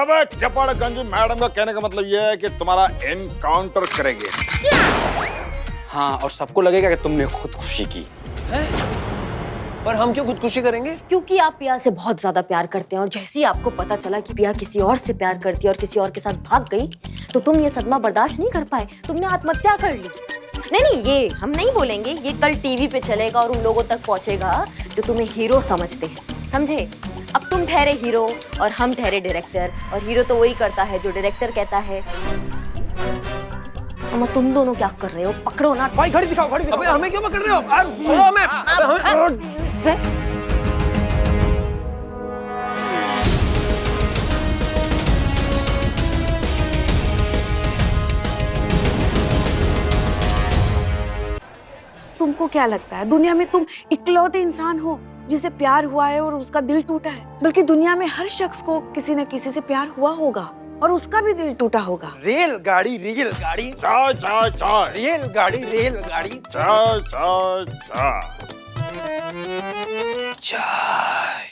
अबे चपड़गंज मैडम का कहने का मतलब यह है कि तुम्हारा एनकाउंटर करेंगे। हाँ, और सबको लगेगा कि तुमने खुदकुशी की है? पर हम क्यों खुदकुशी करेंगे? क्योंकि आप पिया से बहुत ज्यादा प्यार करते हैं और जैसे ही आपको पता चला कि पिया किसी और से प्यार करती है और किसी और के साथ भाग गई तो तुम ये सदमा बर्दाश्त नहीं कर पाए, तुमने आत्महत्या कर ली। नहीं, ये हम नहीं बोलेंगे, ये कल टीवी पे चलेगा और उन लोगों तक पहुंचेगा जो तुम्हें हीरो समझते हैं, समझे? अब तुम ठहरे हीरो और हम ठहरे डायरेक्टर, और हीरो तो वही करता है जो डायरेक्टर कहता है। अम्मा तुम दोनों क्या कर रहे हो? पकड़ो ना भाई, घड़ी दिखाओ, घड़ी दिखाओ। अबे हमें क्यों पकड़ रहे हो? सुनो हमें। तुमको क्या लगता है दुनिया में तुम इकलौते इंसान हो जिसे प्यार हुआ है और उसका दिल टूटा है? बल्कि दुनिया में हर शख्स को किसी न किसी से प्यार हुआ होगा और उसका भी दिल टूटा होगा। रेलगाड़ी चाय चाय चाय रेलगाड़ी चाय चाय चाय। चाय।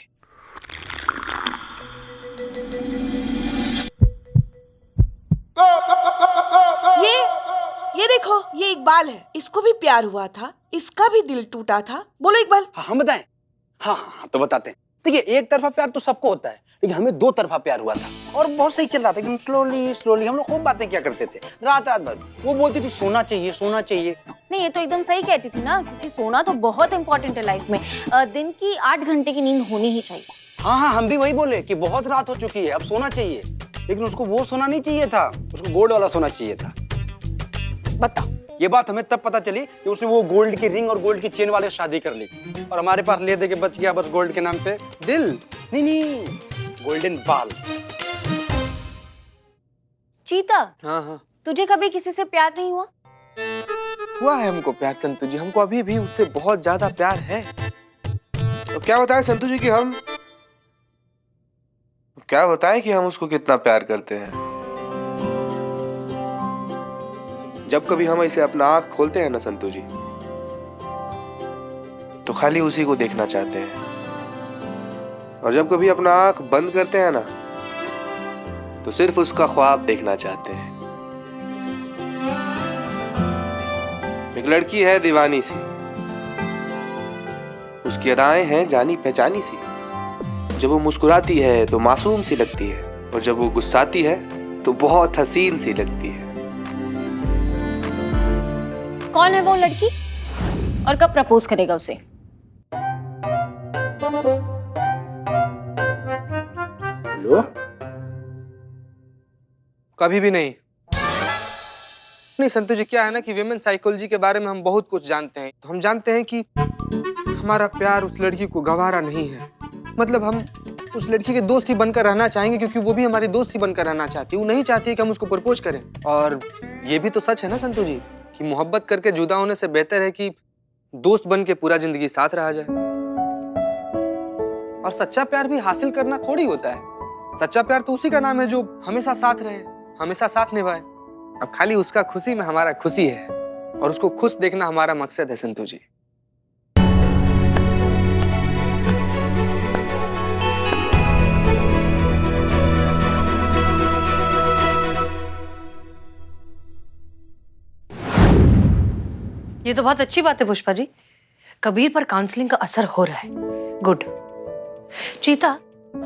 ये देखो, ये इकबाल है, इसको भी प्यार हुआ था, इसका भी दिल टूटा था। बोलो इकबाल। हाँ, हम बताएं? हाँ, तो बताते हैं। देखिए, एक तरफा प्यार तो सबको होता है, लेकिन हमें दो तरफा प्यार हुआ था और बहुत सही चल रहा था। एकदम स्लोली हम लोग खूब बातें क्या करते थे, रात भर। वो बोलती थी सोना चाहिए। नहीं, ये तो एकदम सही कहती थी ना, क्योंकि सोना तो बहुत इंपॉर्टेंट है लाइफ में। दिन की 8 घंटे की नींद होनी ही चाहिए। हाँ, हम भी वही बोले कि बहुत रात हो चुकी है, अब सोना चाहिए। लेकिन उसको वो सोना नहीं चाहिए था, उसको गोल्ड वाला सोना चाहिए था। बताओ। ये बात हमें तब पता चली कि उसने वो गोल्ड की रिंग और गोल्ड की चेन वाले शादी कर ली और हमारे पास ले दे के बच गया बस गोल्ड के नाम पे दिल। नहीं, गोल्डन बाल। चीता, हाँ, तुझे कभी किसी से प्यार नहीं हुआ? हुआ है हमको प्यार संतु जी, हमको अभी भी उससे बहुत ज्यादा प्यार है। तो क्या बताएं संतु जी कि हम उसको कितना प्यार करते हैं। जब कभी हम इसे अपना आँख खोलते हैं ना संतु जी, तो खाली उसी को देखना चाहते हैं, और जब कभी अपना आँख बंद करते हैं ना, तो सिर्फ उसका ख्वाब देखना चाहते हैं। एक लड़की है दीवानी सी, उसकी अदाएं हैं जानी पहचानी सी। जब वो मुस्कुराती है तो मासूम सी लगती है, और जब वो गुस्साती है तो बहुत हसीन सी लगती है। कौन है वो लड़की और कब प्रपोज करेगा उसे? हेलो? कभी भी नहीं संतु जी। क्या है ना कि विमेन साइकोलॉजी के बारे में हम बहुत कुछ जानते हैं। तो हम जानते हैं कि हमारा प्यार उस लड़की को गवारा नहीं है। मतलब हम उस लड़की के दोस्त ही बनकर रहना चाहेंगे, क्योंकि वो भी हमारी दोस्त ही बनकर रहना चाहती है। वो नहीं चाहती है कि हम उसको प्रपोज करें। और ये भी तो सच है ना संतु जी कि मोहब्बत करके जुदा होने से बेहतर है कि दोस्त बन के पूरा जिंदगी साथ रहा जाए। और सच्चा प्यार भी हासिल करना थोड़ी होता है। सच्चा प्यार तो उसी का नाम है जो हमेशा साथ रहे, हमेशा साथ निभाए। अब खाली उसका खुशी में हमारा खुशी है, और उसको खुश देखना हमारा मकसद है संतु जी। ये तो बहुत अच्छी बात है पुष्पा जी, कबीर पर काउंसलिंग का असर हो रहा है। गुड। चीता,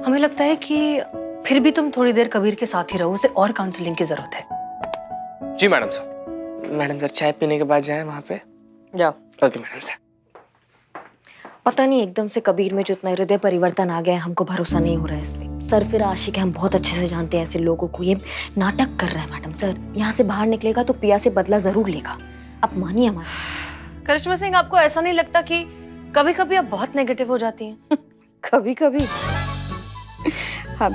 हमें लगता है कि फिर भी तुम थोड़ी देर कबीर के साथ ही रहो, उसे और काउंसलिंग की जरूरत है। जी मैडम साहब। मैडम सर, चाय पीने के बाद जाएं वहाँ पे? जाओ। ओके मैडम साहब। पता नहीं एकदम से कबीर में जो इतना हृदय परिवर्तन आ गया है, हमको भरोसा नहीं हो रहा है इस पे। सर फिर आशिक है, हम बहुत अच्छे से जानते हैं ऐसे लोगों को। ये नाटक कर रहा है मैडम सर। यहाँ से बाहर निकलेगा तो पिया से बदला जरूर लेगा। आप मानिए हमारा। करिश्मा सिंह, आपको ऐसा नहीं लगता कि कभी कभी आप बहुत नेगेटिव हो जाती हैं? कभी कभी हम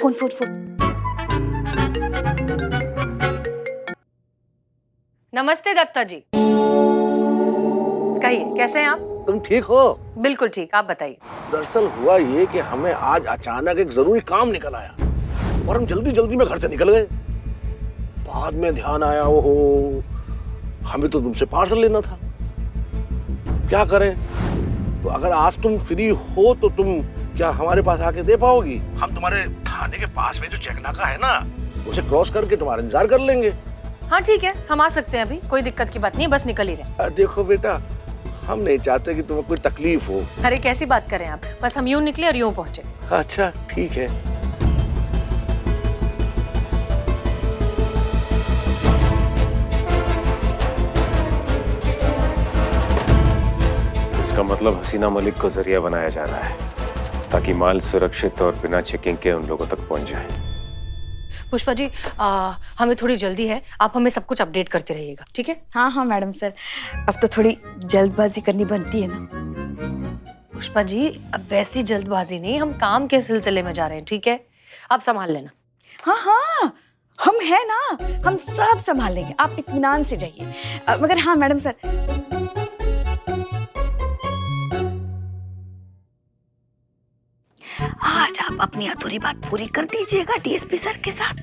फोन नमस्ते दत्ता जी। कहिए, कैसे हैं आप? तुम ठीक हो? बिल्कुल ठीक, आप बताइए। दरअसल हुआ ये कि हमें आज अचानक एक जरूरी काम निकल आया और हम जल्दी जल्दी में घर से निकल गए। बाद में ध्यान आया, ओहो, हमें तो तुमसे पार्सल लेना था। क्या करें? तो अगर आज तुम फ्री हो तो तुम क्या हमारे पास आके दे पाओगी? हम तुम्हारे थाने के पास में जो चेक नाका है ना, उसे क्रॉस करके तुम्हारा इंतजार कर लेंगे। हाँ ठीक है, हम आ सकते हैं अभी, कोई दिक्कत की बात नहीं है, बस निकल ही रहे। देखो बेटा, हम नहीं चाहते कि तुम्हें कोई तकलीफ हो। अरे कैसी बात करें आप, बस हम यूं निकले और यूं पहुंचे। अच्छा ठीक है। इसका मतलब हसीना मलिक को जरिया बनाया जा रहा है ताकि माल सुरक्षित और बिना चेकिंग के उन लोगों तक पहुंच जाए। पुष्पा जी, हमें थोड़ी जल्दी है, आप हमें सब कुछ अपडेट करते रहिएगा, ठीक है? हाँ हाँ मैडम सर, अब तो थोड़ी जल्दबाजी करनी बनती है ना। पुष्पा जी, अब वैसी जल्दबाजी नहीं, हम काम के सिलसिले में जा रहे हैं, ठीक है? आप संभाल लेना। हाँ हाँ, हम हैं ना, हम सब संभाल लेंगे, आप इत्मीनान से जाइए। मगर हाँ मैडम सर, आज आप अपनी अधूरी बात पूरी कर दीजिएगा डीएसपी सर के साथ।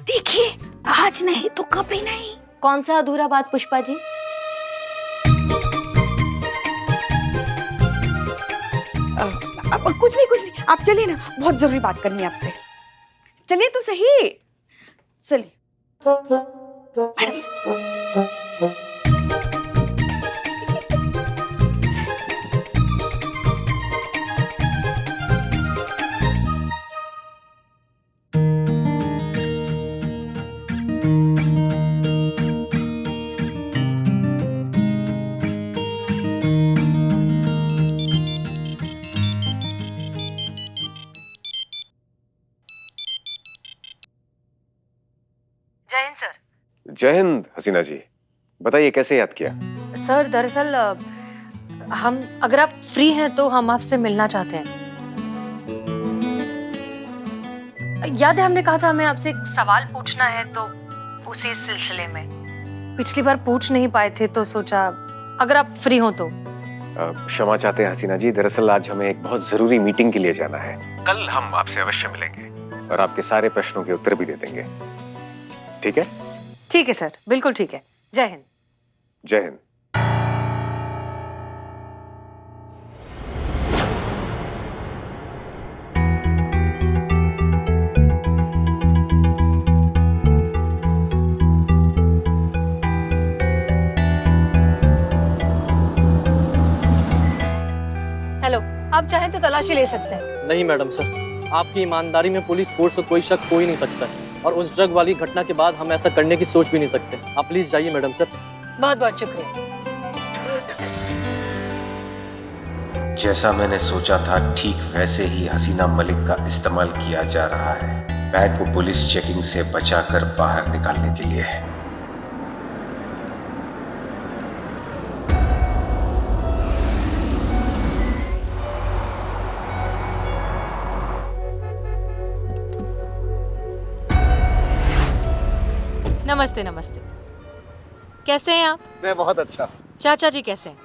देखिए, आज नहीं तो कभी नहीं। कौन सा अधूरा बात पुष्पा जी? अब कुछ नहीं, आप चलिए ना, बहुत जरूरी बात करनी है आपसे। चलिए तो सही, चलिए। मैडम जय हिंद सर। जय हिंद हसीना जी, बताइए कैसे याद किया? सर दरअसल हम, अगर आप फ्री हैं तो हम आपसे मिलना चाहते हैं। याद है हमने कहा था हमें आपसे एक सवाल पूछना है, तो उसी सिलसिले में पिछली बार पूछ नहीं पाए थे, तो सोचा अगर आप फ्री हो तो। क्षमा चाहते हैं हसीना जी, दरअसल आज हमें एक बहुत जरूरी मीटिंग के लिए जाना है। कल हम आपसे अवश्य मिलेंगे और आपके सारे प्रश्नों के उत्तर भी दे देंगे, ठीक है? ठीक है सर, बिल्कुल ठीक है। जय हिंद। जय हिंद। हेलो, आप चाहें तो तलाशी ले सकते हैं। नहीं मैडम सर, आपकी ईमानदारी में पुलिस फोर्स को कोई शक हो ही नहीं सकता है, और उस ड्रग वाली घटना के बाद हम ऐसा करने की सोच भी नहीं सकते। आप प्लीज जाइए मैडम सर। बहुत बहुत शुक्रिया। जैसा मैंने सोचा था ठीक वैसे ही हसीना मलिक का इस्तेमाल किया जा रहा है, बैग को पुलिस चेकिंग से बचाकर बाहर निकालने के लिए। नमस्ते नमस्ते, कैसे हैं आप? मैं बहुत अच्छा। चाचा जी कैसे हैं?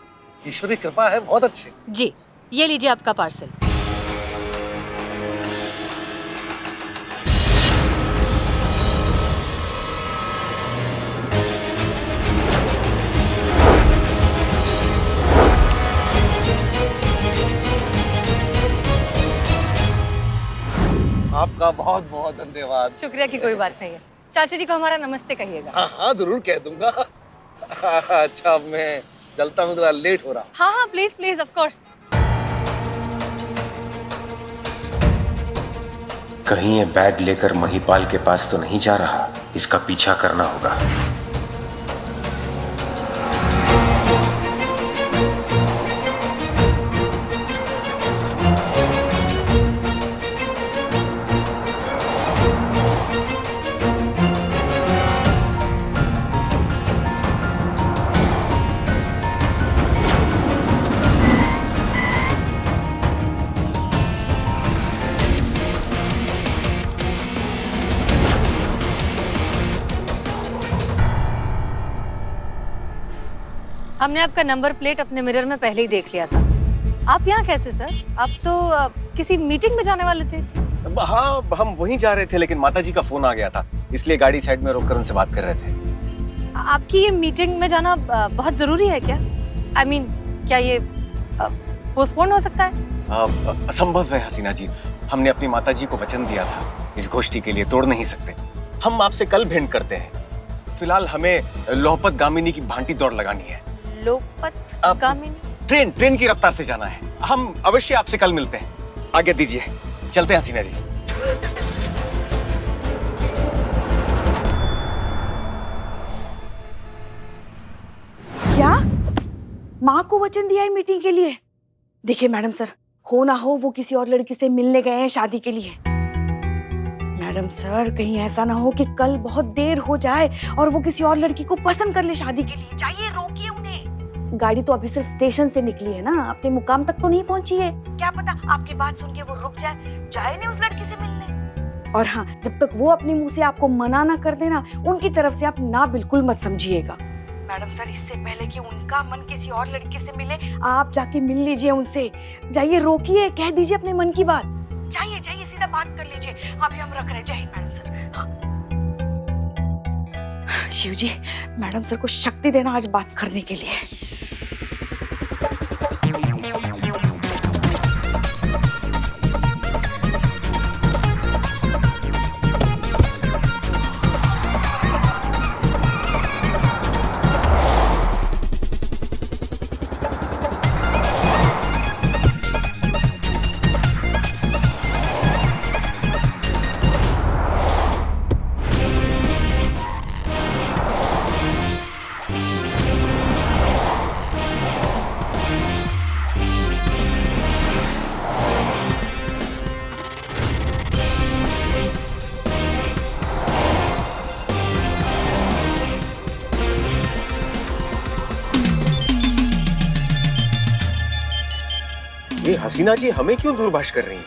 ईश्वरी कृपा है, बहुत अच्छे। जी, ये लीजिए आपका पार्सल। आपका बहुत बहुत धन्यवाद। शुक्रिया की कोई बात नहीं है। चाचा जी को हमारा नमस्ते कहिएगा। हाँ हाँ जरूर कह दूंगा। अच्छा मैं चलता हूँ, थोड़ा लेट हो रहा। हाँ हाँ प्लीज प्लीज, ऑफ कोर्स। कहीं ये बैग लेकर महिपाल के पास तो नहीं जा रहा, इसका पीछा करना होगा। हमने आपका नंबर प्लेट अपने मिरर में पहले ही देख लिया था। आप यहाँ कैसे सर? आप तो किसी मीटिंग में जाने वाले थे। हाँ, हम वहीं जा रहे थे, लेकिन माताजी का फोन आ गया था, इसलिए गाड़ी साइड में रोककर उनसे बात कर रहे थे। आपकी ये मीटिंग में जाना बहुत जरूरी है क्या? I mean, क्या ये पोस्टपोन हो सकता है? असंभव है हसीना जी। हमने अपनी माताजी को वचन दिया था, इस गोष्ठी के लिए तोड़ नहीं सकते। हम आपसे कल भेंट करते हैं। फिलहाल हमें लोहपत गामिनी की भांटी दौड़ लगानी है। लोहपत गामिनी? ट्रेन की रफ्तार से जाना है। हम अवश्य आपसे कल मिलते हैं। आगे दीजिए, चलते हैं हसीना जी। क्या माँ को वचन दिया है मीटिंग के लिए? देखिए मैडम सर, हो ना हो वो किसी और लड़की से मिलने गए हैं शादी के लिए। मैडम सर, कहीं ऐसा ना हो कि कल बहुत देर हो जाए और वो किसी और लड़की को पसंद कर ले शादी के लिए। जाइए, रोकिए उन्हें। गाड़ी तो अभी सिर्फ स्टेशन से निकली है ना, अपने मुकाम तक तो नहीं पहुंची है। क्या पता आपकी बात सुन के वो रुक जाए नहीं उस लड़की से मिलने। और हाँ, जब तक वो अपने मुंह से आपको मना ना कर देना, उनकी तरफ से आप ना बिल्कुल मत समझिएगा। मैडम सर, इससे पहले कि उनका मन किसी और लड़के से मिले, आप जाके मिल लीजिए उनसे। जाइए, रोकिए, कह दीजिए अपने मन की बात। जाइए, सीधा बात कर लीजिए। अभी हम रख रहे। जय हिंद मैडम सर। हाँ। शिव जी, मैडम सर को शक्ति देना आज बात करने के लिए। ये हसीना जी हमें क्यों दूरभाष कर रही हैं?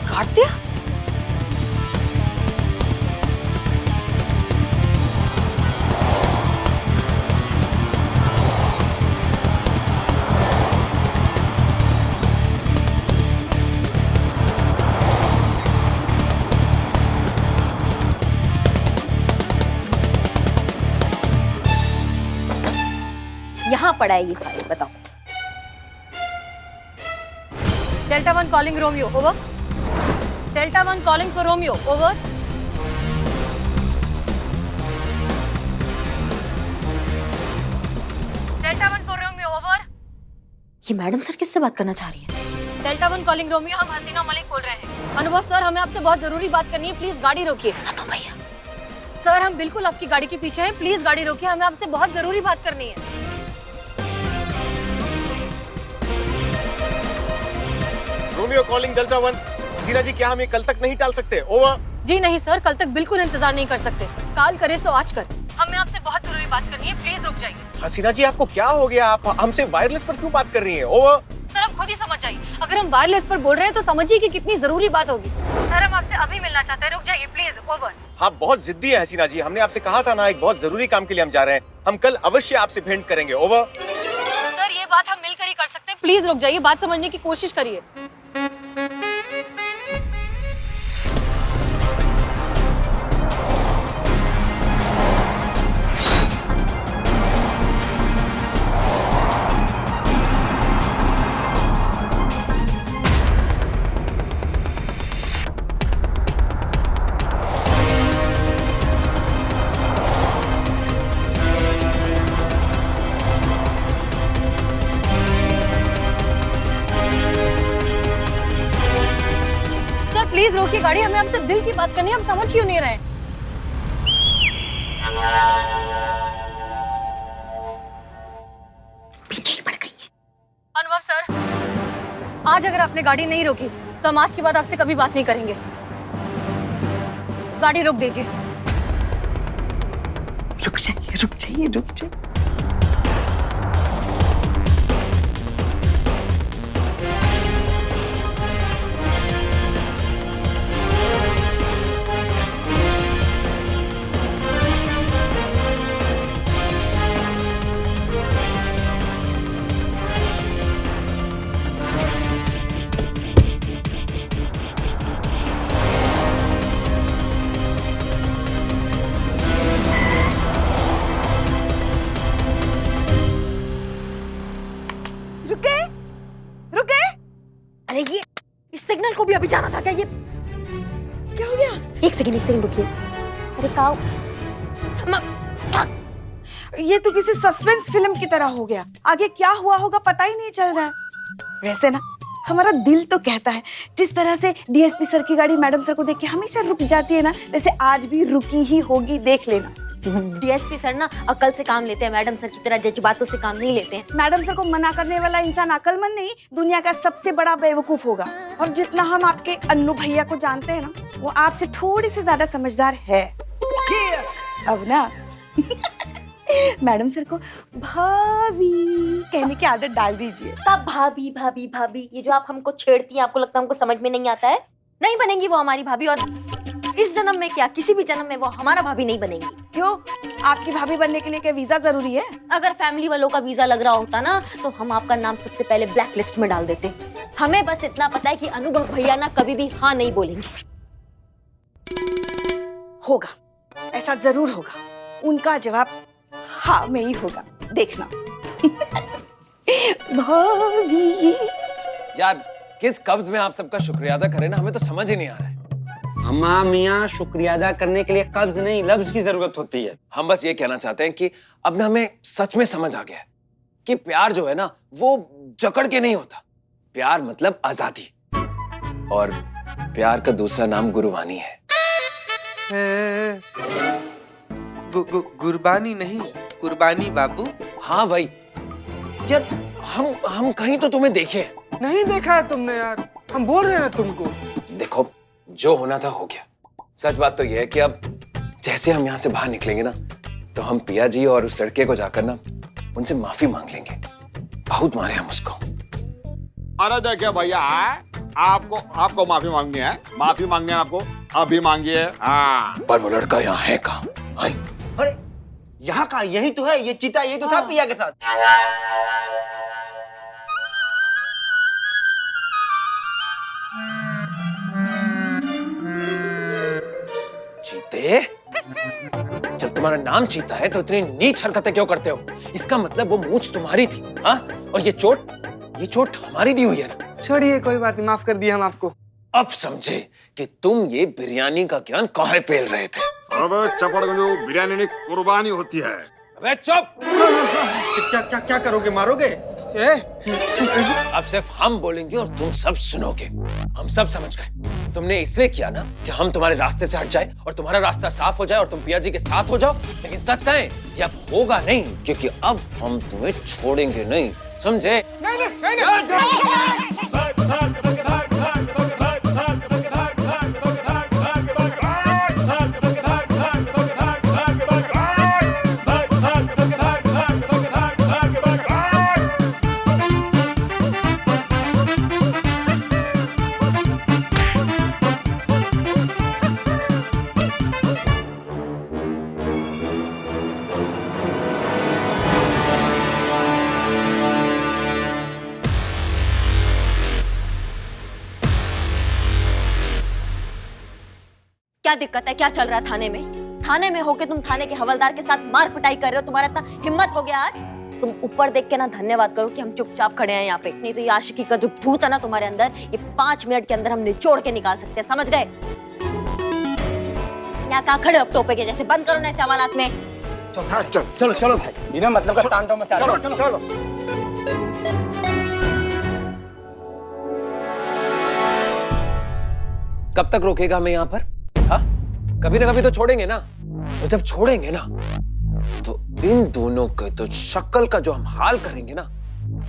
काट दिया? यहाँ पड़ा है ये फाइल, बताओ। Delta 1 calling Romeo, over. Delta 1 calling for Romeo, over. Delta 1 for Romeo, over. ये मैडम सर किससे बात करना चाह रही है? डेल्टा 1 कॉलिंग रोमियो, हम हसीना मलिक बोल रहे हैं। अनुभव सर, हमें आपसे बहुत जरूरी बात करनी है, प्लीज गाड़ी रोकिए। अनु भैया। सर, हम बिल्कुल आपकी गाड़ी के पीछे हैं, प्लीज गाड़ी रोकिए, हमें आपसे बहुत जरूरी बात करनी है। Romeo calling delta 1। हसीना जी, क्या हम ये कल तक नहीं टाल सकते? ओवर। जी नहीं सर, कल तक बिल्कुल इंतजार नहीं कर सकते। काल करे सो आज कर, हमें आपसे बहुत जरूरी बात करनी है, प्लीज रुक जाइए। हसीना जी, आपको क्या हो गया? आप हमसे वायरलेस पर क्यों बात कर रही हैं? ओवर। सर, आप खुद ही समझ जाइए, अगर हम वायरलेस पर बोल रहे हैं तो समझिए कि कितनी जरूरी बात होगी। सर, हम आपसे अभी मिलना चाहते हैं, रुक जाइए प्लीज, ओवर। आप बहुत जिद्दी है हसीना जी, हमने आपसे कहा था ना, एक बहुत जरूरी काम के लिए हम जा रहे हैं। हम कल अवश्य आपसे भेंट करेंगे। ओवर। सर, ये बात हम मिलकर ही कर सकते हैं, प्लीज रुक जाइए, बात समझने की कोशिश करिए। प्लीज रोकिए गाड़ी, हमें आपसे दिल की बात करनी है, हम समझ क्यों नहीं रहे? पीछे ही पड़ गई है। अनुभव सर, आज अगर आपने गाड़ी नहीं रोकी तो हम आज के बाद आपसे कभी बात नहीं करेंगे। गाड़ी रोक दीजिए। रुक जाइए। रुके। अरे ये इस सिग्नल को भी अभी जाना था क्या? ये क्या हो गया? एक सेकंड रुकिए। अरे काऊ, ये तो किसी सस्पेंस फिल्म की तरह हो गया। आगे क्या हुआ होगा पता ही नहीं चल रहा है। वैसे ना हमारा दिल तो कहता है, जिस तरह से डीएसपी सर की गाड़ी मैडम सर को देख के हमेशा रुक जाती है ना, वैसे आज भी रुकी ही होगी, देख लेना। डीएसपी सर ना अकल से काम लेते हैं, मैडम सर की तरह जज्बातों से काम नहीं लेते हैं। मैडम सर को मना करने वाला इंसान अकलमंद नहीं, दुनिया का सबसे बड़ा बेवकूफ होगा। और जितना हम आपके अन्नू भैया को जानते हैं ना, वो आपसे थोड़ी सी ज्यादा समझदार है। अब ना मैडम सर को भाभी कहने की आदत डाल दीजिए। कब भाभी भाभी भाभी? ये जो आप हमको छेड़ती हैं, आपको लगता है हमको समझ में नहीं आता है? नहीं बनेंगी वो हमारी भाभी, और इस जन्म में क्या किसी भी जन्म में वो हमारा भाभी नहीं बनेंगी। क्यों? आपकी भाभी बनने के लिए क्या वीजा जरूरी है? अगर फैमिली वालों का वीजा लग रहा होता ना, तो हम आपका नाम सबसे पहले ब्लैक लिस्ट में डाल देते। हमें बस इतना पता है कि अनुभव भैया ना कभी भी हाँ नहीं बोलेंगे। होगा, ऐसा जरूर होगा। उनका जवाब हाँ में ही होगा, देखना। भाभी यार किस कब्ज में आप सबका शुक्रिया अदा करें ना, हमें तो समझ ही नहीं आ रहा है। अम्मा मियाँ, शुक्रिया अदा करने के लिए कब्ज नहीं लफ्ज की जरूरत होती है। हम बस ये कहना चाहते हैं कि अब ना हमें सच में समझ आ गया है कि प्यार जो है ना वो जकड़ के नहीं होता। प्यार मतलब आजादी, और प्यार का दूसरा नाम गुरबानी है। गुरबानी नहीं, कुर्बानी बाबू। हाँ भाई, यार हम कहीं तो तुम्हें देखे। नहीं देखा है तुमने यार, हम बोल रहे हैं ना तुमको। देखो, जो होना था हो गया। सच बात तो यह है कि अब जैसे हम यहाँ से बाहर निकलेंगे ना, तो हम पिया जी और उस लड़के को जाकर ना उनसे माफी मांग लेंगे। बहुत मारे हम उसको। अरे देखिए भैया, आपको माफी मांगनी है? माफी मांगनी है आपको? अभी मांगिए। हाँ, पर वो लड़का यहाँ है कहाँ? अरे यहाँ का यही तो है, ये चीता यही तो था पिया के साथ। चीते? जब तुम्हारा नाम चीता है तो इतनी नीच हरकतें क्यों करते हो? इसका मतलब वो मूंछ तुम्हारी थी, हाँ? और ये चोट हमारी दी हुई है ना। छोड़िए, कोई बात नहीं, माफ कर दिया हम आपको। अब समझे कि तुम ये बिरयानी का ज्ञान काहे पेल रहे थे। अबे चपड़गंजू, बिरयानी नहीं कुर्बानी होती है। अबे चुप! क्या करोगे, मारोगे? अब सिर्फ हम बोलेंगे और तुम सब सुनोगे। हम सब समझ गए, तुमने इसलिए किया ना कि हम तुम्हारे रास्ते से हट जाए और तुम्हारा रास्ता साफ हो जाए और तुम पिया जी के साथ हो जाओ। लेकिन सच कहें, ये अब होगा नहीं, क्योंकि अब हम तुम्हें छोड़ेंगे नहीं, समझे? क्या दिक्कत है? क्या चल रहा है थाने में? थाने में होके तुम थाने के हवलदार के साथ मार पिटाई कर रहे हो। तुम्हारा इतना हिम्मत हो गया आज? तुम ऊपर देख के ना धन्यवाद करो कि हम चुपचाप खड़े हैं यहाँ पे। नहीं तो ये आशिकी का जो भूत है ना तुम्हारे अंदर, ये 5 मिनट के अंदर हम निचोड़ के निकाल सकते हैं, समझ गए? यहाँ कहाँ खड़े हो टोपे के जैसे? बंद करो ना ऐसे हवालात में। चलो भाई, बिना मतलब का तांडव मचा रहे हो। चलो। कब तक रोकेगा हमें यहाँ पर? हाँ, कभी ना कभी तो छोड़ेंगे ना। और जब छोड़ेंगे ना, तो इन दोनों के तो शक्ल का जो हम हाल करेंगे ना,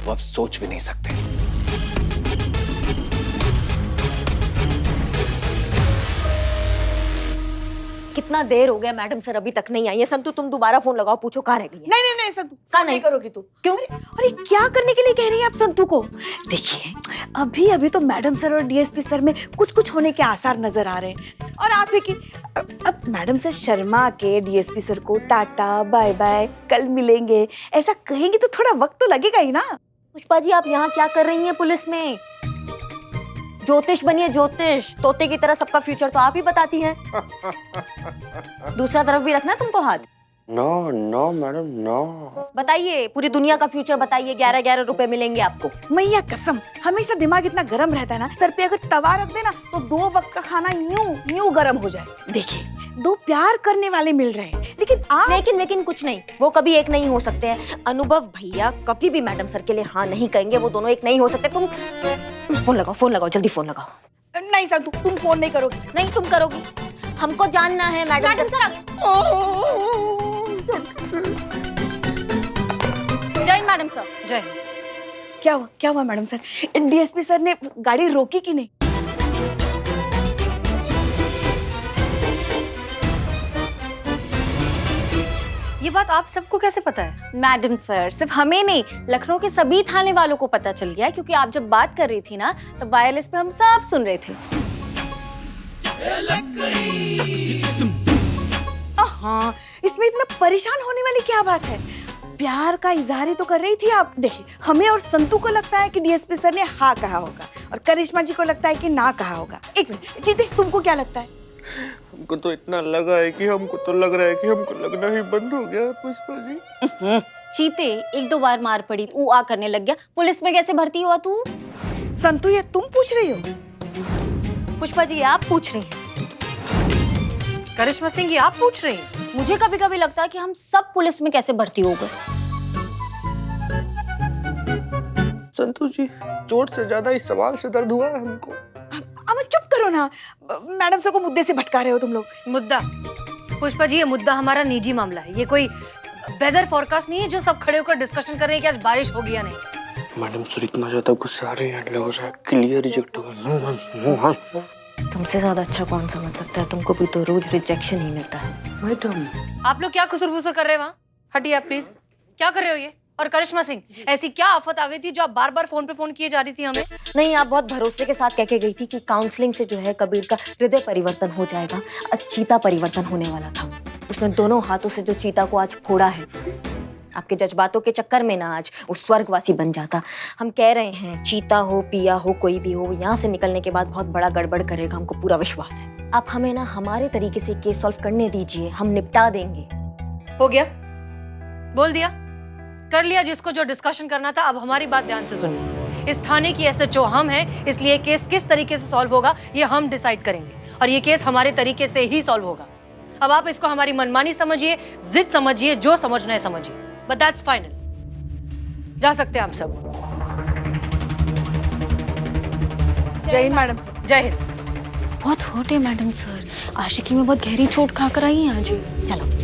वो आप सोच भी नहीं सकते। कितना देर हो गया, मैडम सर अभी तक नहीं आई है। संतु तुम दोबारा फोन लगाओ, पूछो कहाँ रह गई है। नहीं संतु, कहाँ नहीं करोगी तू? क्यों? अरे क्या करने के लिए कह रही हैं आप संतु को? देखिए, अभी तो मैडम सर और डीएसपी सर में कुछ होने के आसार नजर आ रहे हैं। और आप है कि अब मैडम सर शर्मा के डीएसपी सर को टाटा बाय बाय, कल मिलेंगे ऐसा कहेंगे तो थोड़ा वक्त तो लगेगा ही ना। पुष्पा जी, आप यहाँ क्या कर रही हैं पुलिस में? ज्योतिष बनिए, ज्योतिष। तोते की तरह सबका फ्यूचर तो आप ही बताती हैं। दूसरा तरफ भी रखना तुमको हाथ। No no madam no. बताइए, पूरी दुनिया का फ्यूचर बताइए। 11-11 रुपए मिलेंगे आपको। मैया कसम, हमेशा दिमाग इतना गर्म रहता है ना, सर पे अगर तवा रख देना तो 2 वक्त का खाना यूं गर्म हो जाए। देखिए, 2 प्यार करने वाले मिल रहे हैं, लेकिन आप लेकिन कुछ नहीं, वो कभी एक नहीं हो सकते हैं। अनुभव भैया कभी भी मैडम सर के लिए हाँ नहीं कहेंगे। वो दोनों एक नहीं हो सकते। तुम फोन लगाओ, जल्दी फोन लगाओ। नहीं सर, तुम फोन नहीं करोगे। नहीं, तुम करोगी। हमको जानना है मैडम सर। जय हिंद मैडम सर। जय हिंद। क्या हुआ मैडम सर? डीएसपी सर ने गाड़ी रोकी कि नहीं? ये बात आप सबको कैसे पता है? मैडम सर, सिर्फ हमें नहीं, लखनऊ के सभी थाने वालों को पता चल गया है, क्योंकि आप जब बात कर रही थी ना, तो वायरलेस पे हम सब सुन रहे थे। हाँ, इसमें इतना परेशान होने वाली क्या बात है? प्यार का इजहार ही तो कर रही थी आप। देखिए, हमें और संतू को लगता है कि डीएसपी सर ने हाँ कहा होगा, और करिश्मा जी को लगता है कि ना कहा होगा। एक मिनट जीते, तुमको क्या लगता है? हमको तो इतना लगा है कि हमको तो लग रहा है कि हमको लगना ही बंद हो गया पुष्पा जी। चीते 1-2 बार मार पड़ी, ऊ आ करने लग गया। पुलिस में कैसे भर्ती हुआ तू? संतू, ये तुम पूछ रही हो? पुष्पा जी, आप पूछ रही हैं? करिश्मा सिंह, ये आप पूछ रही हैं? मुझे कभी कभी लगता है कि हम सब पुलिस में कैसे भर्ती हो गए। संतोष जी, चोट से ज्यादा इस सवाल से दर्द हुआ है हमको। अब चुप करो ना, मैडम सर को मुद्दे से भटका रहे हो तुम लोग। मुद्दा? पुष्पा जी, ये मुद्दा हमारा निजी मामला है। ये कोई वेदर फोरकास्ट नहीं है जो सब खड़े होकर डिस्कशन कर रहे हैं कि आज बारिश होगी या नहीं। मैडम सर इतना ज्यादा गुस्सा रहे हैं, लग रहा है क्लियर रिजेक्ट होगा। तुमसे ज्यादा अच्छा कौन समझ सकता है? तुमको भी तो रोज रिजेक्शन ही मिलता है। मैडम, आप लोग क्या खुसर-फुसर कर रहे हैं वहाँ? हटिए आप प्लीज। क्या कर रहे हो ये? और करिश्मा सिंह, ऐसी क्या आफत आ गई थी जो आप बार-बार फोन पे फोन किए जा रही थी हमें? नहीं, आप बहुत भरोसे के साथ कह के गई थी कि काउंसलिंग से जो है कबीर का हृदय परिवर्तन हो जाएगा। आज चीता परिवर्तन होने वाला था। उसने दोनों हाथों से जो चीता को आज फोड़ा है, आपके जज्बातों के चक्कर में ना आज वो स्वर्गवासी बन जाता। हम कह रहे हैं, चीता हो, पिया हो, कोई भी हो, यहाँ से निकलने के बाद बहुत बड़ा गड़बड़ करेगा, हमको पूरा विश्वास है। आप हमें ना हमारे तरीके से केस सॉल्व करने दीजिए, हम निपटा देंगे। हो गया? बोल दिया? कर लिया जिसको जो डिस्कशन करना था। अब हमारी बात ध्यान से सुनिए। इस थाने की एसएचओ हम हैं, इसलिए केस किस तरीके से सॉल्व होगा ये हम डिसाइड करेंगे, और ये केस हमारे तरीके से ही सॉल्व होगा। अब आप इसको हमारी मनमानी समझिए, जिद समझिए, जो समझना है समझिए, बट दैट्स फाइनल। जा सकते हैं आप सब। जय हिंद मैडम सर। जय हिंद। बहुत हर्ट है मैडम सर, आशिकी में बहुत गहरी चोट खा कर आई हैं आज। चलो।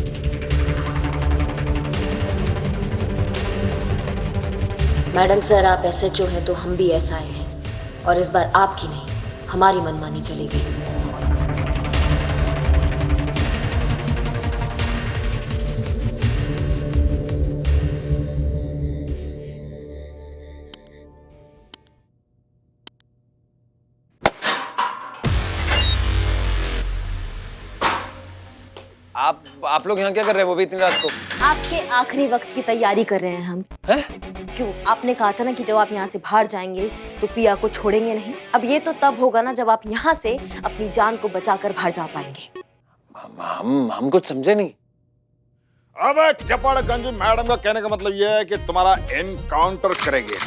मैडम सर, आप एसएचओ हैं तो हम भी एसआई हैं, और इस बार आपकी नहीं हमारी मनमानी चलेगी। आप लोग यहाँ क्या कर रहे हैं वो भी इतनी रात को? आपके आखिरी वक्त की तैयारी कर रहे हैं हम। हैं? क्यों? आपने कहा था ना कि जब आप यहाँ से बाहर जाएंगे तो पिया को छोड़ेंगे नहीं। अब ये तो तब होगा ना जब आप यहाँ से अपनी जान को बचाकर बाहर जा पाएंगे। हम कुछ समझे नहीं। अब चपड़गंज मैडम का कहने का मतलब यह है कि तुम्हारा एनकाउंटर करेंगे।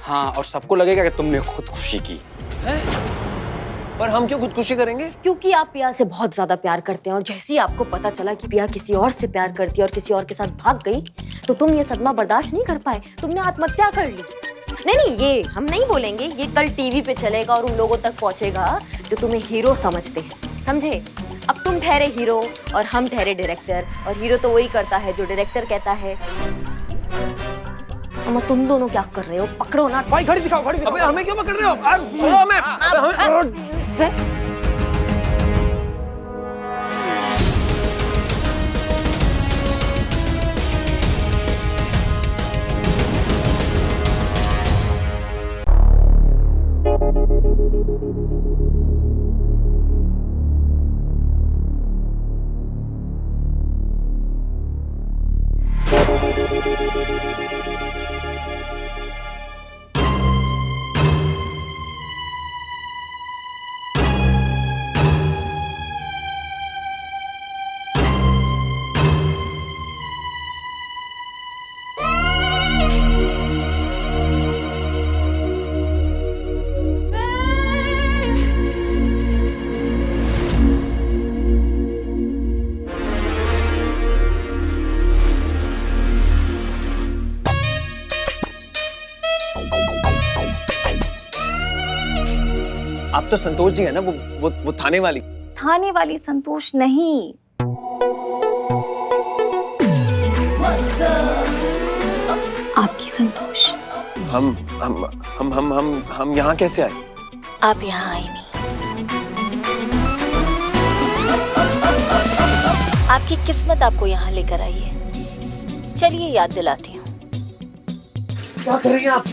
हाँ, और सबको लगेगा कि तुमने खुदकुशी की। पर हम क्यों खुदकुशी करेंगे? क्योंकि आप पिया से बहुत ज्यादा प्यार करते हैं, और जैसे ही आपको पता चला कि पिया किसी और से प्यार करती है और किसी और के साथ भाग गई, तो तुम ये सदमा बर्दाश्त नहीं कर पाए, तुमने आत्महत्या कर ली। नहीं, ये हम नहीं बोलेंगे, ये कल टीवी पे चलेगा और उन लोगों तक पहुंचेगा जो तुम्हें हीरो समझते हैं, समझे? अब तुम ठहरे हीरो और हम ठहरे डायरेक्टर, और हीरो तो वही करता है जो डायरेक्टर कहता है। अम्मा, तुम दोनों क्या कर रहे हो? पकड़ो ना। भाई घड़ी दिखाओ, घड़ी दिखाओ। अबे हमें क्यों पकड़ रहे हो? आप छोड़ो हमें। आप तो संतोष जी है ना, वो थाने वाली। थाने वाली संतोष नहीं, आपकी संतोष। हम यहाँ कैसे आए? आप यहाँ आए नहीं, आपकी किस्मत आपको यहाँ लेकर आई है। चलिए याद दिलाती हूँ। क्या कर रही हैं आप?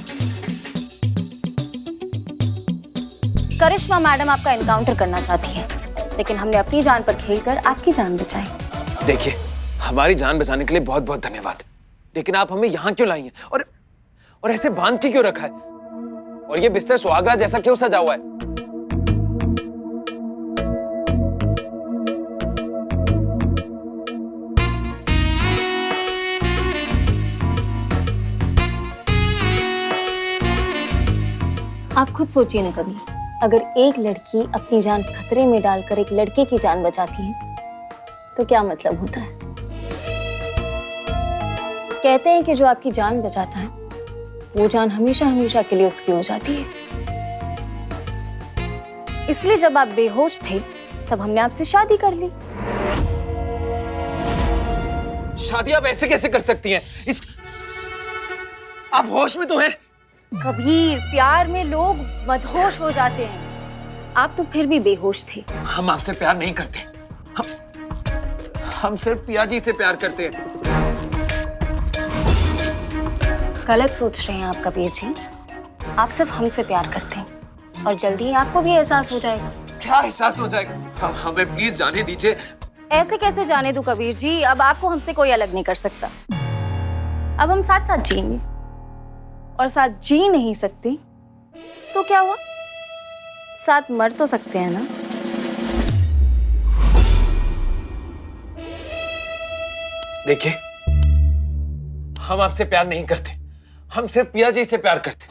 करिश्मा मैडम आपका एनकाउंटर करना चाहती है, लेकिन हमने अपनी जान पर खेलकर आपकी जान बचाई। देखिए, हमारी जान बचाने के लिए बहुत बहुत धन्यवाद, लेकिन आप हमें यहाँ क्यों लाई हैं और ऐसे बांध के क्यों रखा है? और ये बिस्तर सुहागरात जैसा क्यों सजा हुआ है? आप खुद सोचिए ना कभी, अगर एक लड़की अपनी जान खतरे में डालकर एक लड़के की जान बचाती है तो क्या मतलब होता है। कहते हैं कि जो आपकी जान बचाता है वो जान हमेशा हमेशा के लिए उसकी हो जाती है। इसलिए जब आप बेहोश थे तब हमने आपसे शादी कर ली। शादी आप ऐसे कैसे कर सकती हैं? आप होश में तो हैं? कबीर, प्यार में लोग मदहोश हो जाते हैं, आप तो फिर भी बेहोश थे। हम आपसे प्यार नहीं करते, हम सिर्फ पिया जी से प्यार करते हैं। गलत सोच रहे हैं आप कबीर जी, आप सिर्फ हमसे प्यार करते हैं और जल्दी ही आपको भी एहसास हो जाएगा। क्या एहसास हो जाएगा? हमें प्लीज जाने दीजिए। ऐसे कैसे जाने दूं कबीर जी, अब आपको हमसे कोई अलग नहीं कर सकता। अब हम साथ साथ जिएंगे, और साथ जी नहीं सकते तो क्या हुआ, साथ मर तो सकते हैं ना। देखिए, हम आपसे प्यार नहीं करते, हम सिर्फ पिया जी से प्यार करते।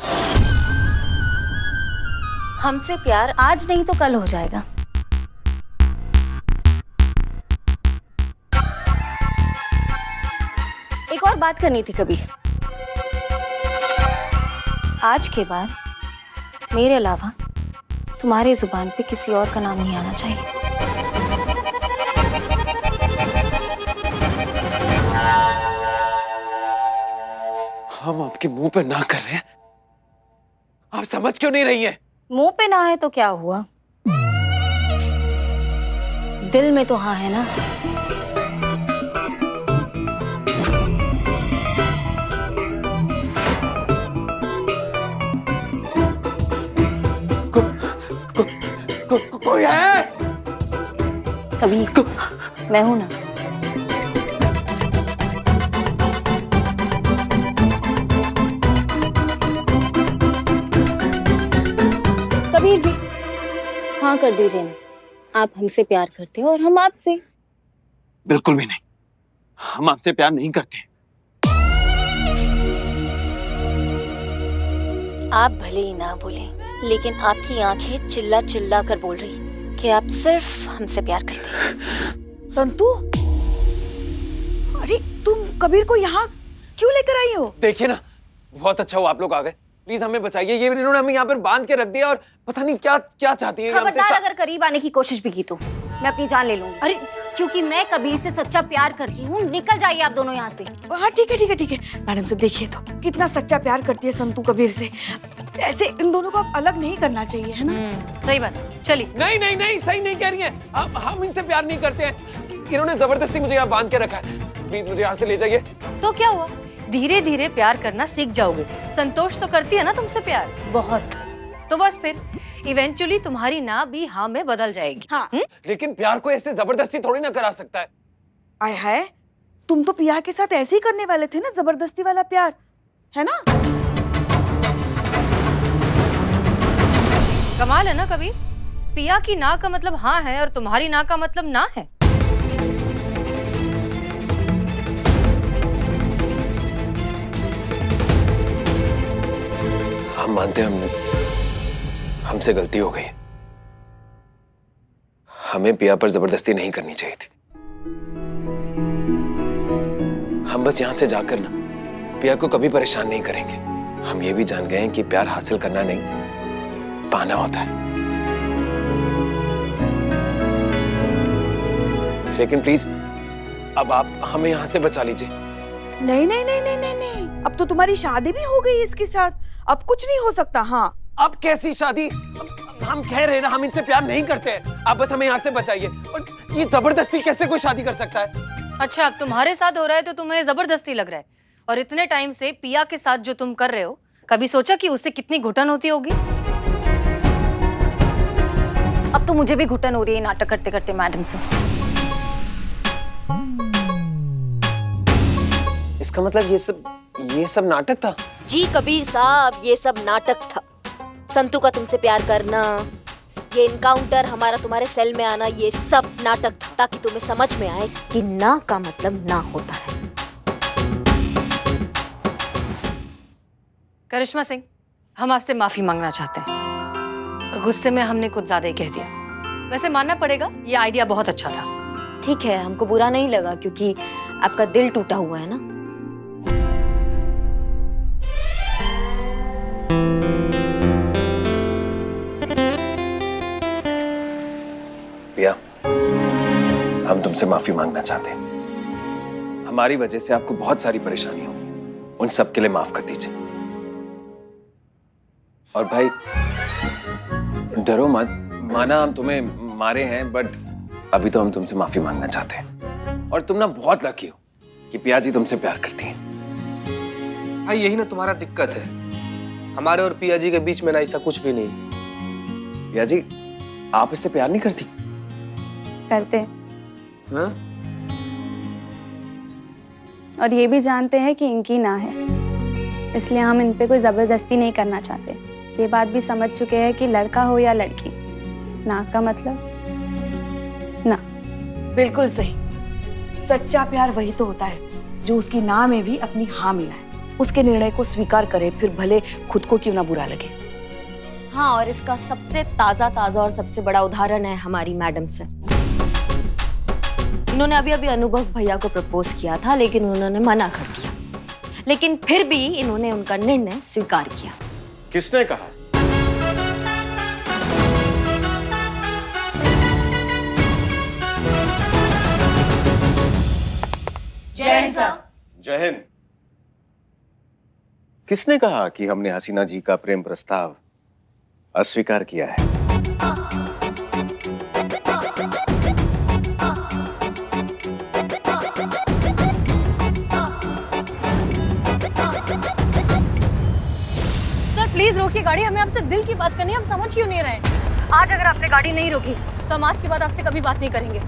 हमसे प्यार आज नहीं तो कल हो जाएगा। एक और बात करनी थी कबीर, आज के बाद मेरे अलावा तुम्हारी जुबान पे किसी और का नाम नहीं आना चाहिए। हम आपके मुंह पे ना कर रहे हैं, आप समझ क्यों नहीं रही हैं? मुंह पे ना है तो क्या हुआ, दिल में तो हाँ है ना। कोई है? कबीर, मैं हूं ना। कबीर जी, हाँ कर दीजिए ना, आप हमसे प्यार करते हो और हम आपसे। बिल्कुल भी नहीं, हम आपसे प्यार नहीं करते। आप भले ही ना बोलें, लेकिन आपकी आंखें चिल्ला चिल्ला कर बोल रही कि आप सिर्फ हमसे प्यार करते हैं। संतू, अरे तुम कबीर को यहाँ क्यों लेकर आई हो? देखिए ना, बहुत अच्छा हुआ आप लोग आ गए। प्लीज हमें बचाइए, ये इन्होंने हमें यहाँ पर बांध के रख दिया और पता नहीं क्या क्या चाहती है। खबरदार अगर करीब आने की कोशिश भी की तो मैं अपनी जान ले लूंगी। अरे क्योंकि मैं कबीर से सच्चा प्यार करती हूँ। निकल जाइए आप दोनों यहाँ से। हाँ ठीक है ठीक है ठीक है, मैडम से देखिए तो कितना सच्चा प्यार करती है संतू कबीर से। ऐसे इन दोनों को अब अलग नहीं करना चाहिए, है ना? सही बात, चलिए। नहीं नहीं नहीं, सही नहीं कह रही हैं। हम इनसे प्यार नहीं करते हैं, इन्होंने जबरदस्ती मुझे यहाँ बांध के रखा है। प्लीज मुझे यहाँ से ले जाइए। तो क्या हुआ, धीरे धीरे प्यार करना सीख जाओगे। संतोष तो करती है ना तुमसे प्यार बहुत। तो बस फिर इवेंचुअली तुम्हारी ना भी हाँ में बदल जाएगी। हाँ। लेकिन प्यार को ऐसे जबरदस्ती थोड़ी ना करा सकता है। आय हाय, तुम तो पिया के साथ ऐसे ही करने वाले थे ना, जबरदस्ती वाला प्यार, है ना? कमाल है ना कबीर, पिया की ना का मतलब हाँ है और तुम्हारी ना का मतलब ना है। हम मानते हैं हमसे गलती हो गई। हमें पिया पर जबरदस्ती नहीं करनी चाहिए थी। हम बस यहां से जाकर ना पिया को कभी परेशान नहीं करेंगे। हम ये भी जान गए हैं कि प्यार हासिल करना नहीं, पाना होता है। लेकिन प्लीज अब आप हमें यहाँ से बचा लीजिए। नहीं नहीं नहीं नहीं नहीं नहीं, अब तो तुम्हारी शादी भी हो गई इसके साथ, अब कुछ नहीं हो सकता। हाँ अब कैसी शादी? हम कह रहे हैं ना हम इनसे प्यार नहीं करते हैं, आप बस हमें यहाँ से बचाइए। और ये जबरदस्ती कैसे कोई शादी कर सकता है? अच्छा, अब तुम्हारे साथ हो रहा है तो तुम्हें जबरदस्ती लग रहा है, और इतने टाइम से पिया के साथ जो तुम कर रहे हो, कभी सोचा कि उससे कितनी घुटन होती होगी? अब तो मुझे भी घुटन हो रही है नाटक करते करते मैडम से। इसका मतलब ये सब नाटक था? जी कबीर साहब, ये सब नाटक था। संतू का तुमसे प्यार करना, ये इनकाउंटर, हमारा तुम्हारे सेल में आना, ये सब नाटक था, ताकि तुम्हें समझ में आए कि ना का मतलब ना होता है। करिश्मा सिंह, हम आपसे माफी मांगना चाहते हैं, गुस्से में हमने कुछ ज्यादा ही कह दिया। वैसे मानना पड़ेगा, ये आइडिया बहुत अच्छा था। ठीक है, हमको बुरा नहीं लगा क्योंकि आपका दिल टूटा हुआ है ना। पिया, हम तुमसे माफी मांगना चाहते हैं। हमारी वजह से आपको बहुत सारी परेशानी हुई, उन सब के लिए माफ कर दीजिए। और भाई डरो मत, माना हम तुम्हें मारे हैं, बट अभी तो हम तुमसे माफी मांगना चाहते हैं। और तुम ना बहुत लकी हो कि पिया जी तुमसे प्यार करती हैं। भाई यही ना तुम्हारा दिक्कत है, हमारे और पिया जी के बीच में ना ऐसा कुछ भी नहीं। पिया जी, आप इससे प्यार नहीं करती? करते हैं, हाँ? और ये भी जानते हैं कि इनकी ना है, इसलिए हम इन पे कोई जबरदस्ती नहीं करना चाहते। ये बात भी समझ चुके हैं कि लड़का हो या लड़की, ना का मतलब ना। बिल्कुल सही, सच्चा प्यार वही तो होता है जो उसकी ना में भी अपनी हाँ मिलाए, उसके निर्णय को स्वीकार करे, फिर भले खुद को क्यों ना बुरा लगे। हाँ, और इसका सबसे ताजा और सबसे बड़ा उदाहरण है हमारी मैडम से। इन्होंने अभी अनुभव भैया को प्रपोज किया था, लेकिन उन्होंने मना कर दिया, लेकिन फिर भी इन्होंने उनका निर्णय स्वीकार किया। किसने कहा? जय हिंद सर। जय हिंद। किसने कहा कि हमने हसीना जी का प्रेम प्रस्ताव अस्वीकार किया है? प्लीज रोकिए गाड़ी, हमें आपसे दिल की बात करनी है, आप समझ क्यों नहीं रहे? आज अगर आपने गाड़ी नहीं रोकी तो हम आज के बाद आपसे कभी बात नहीं करेंगे।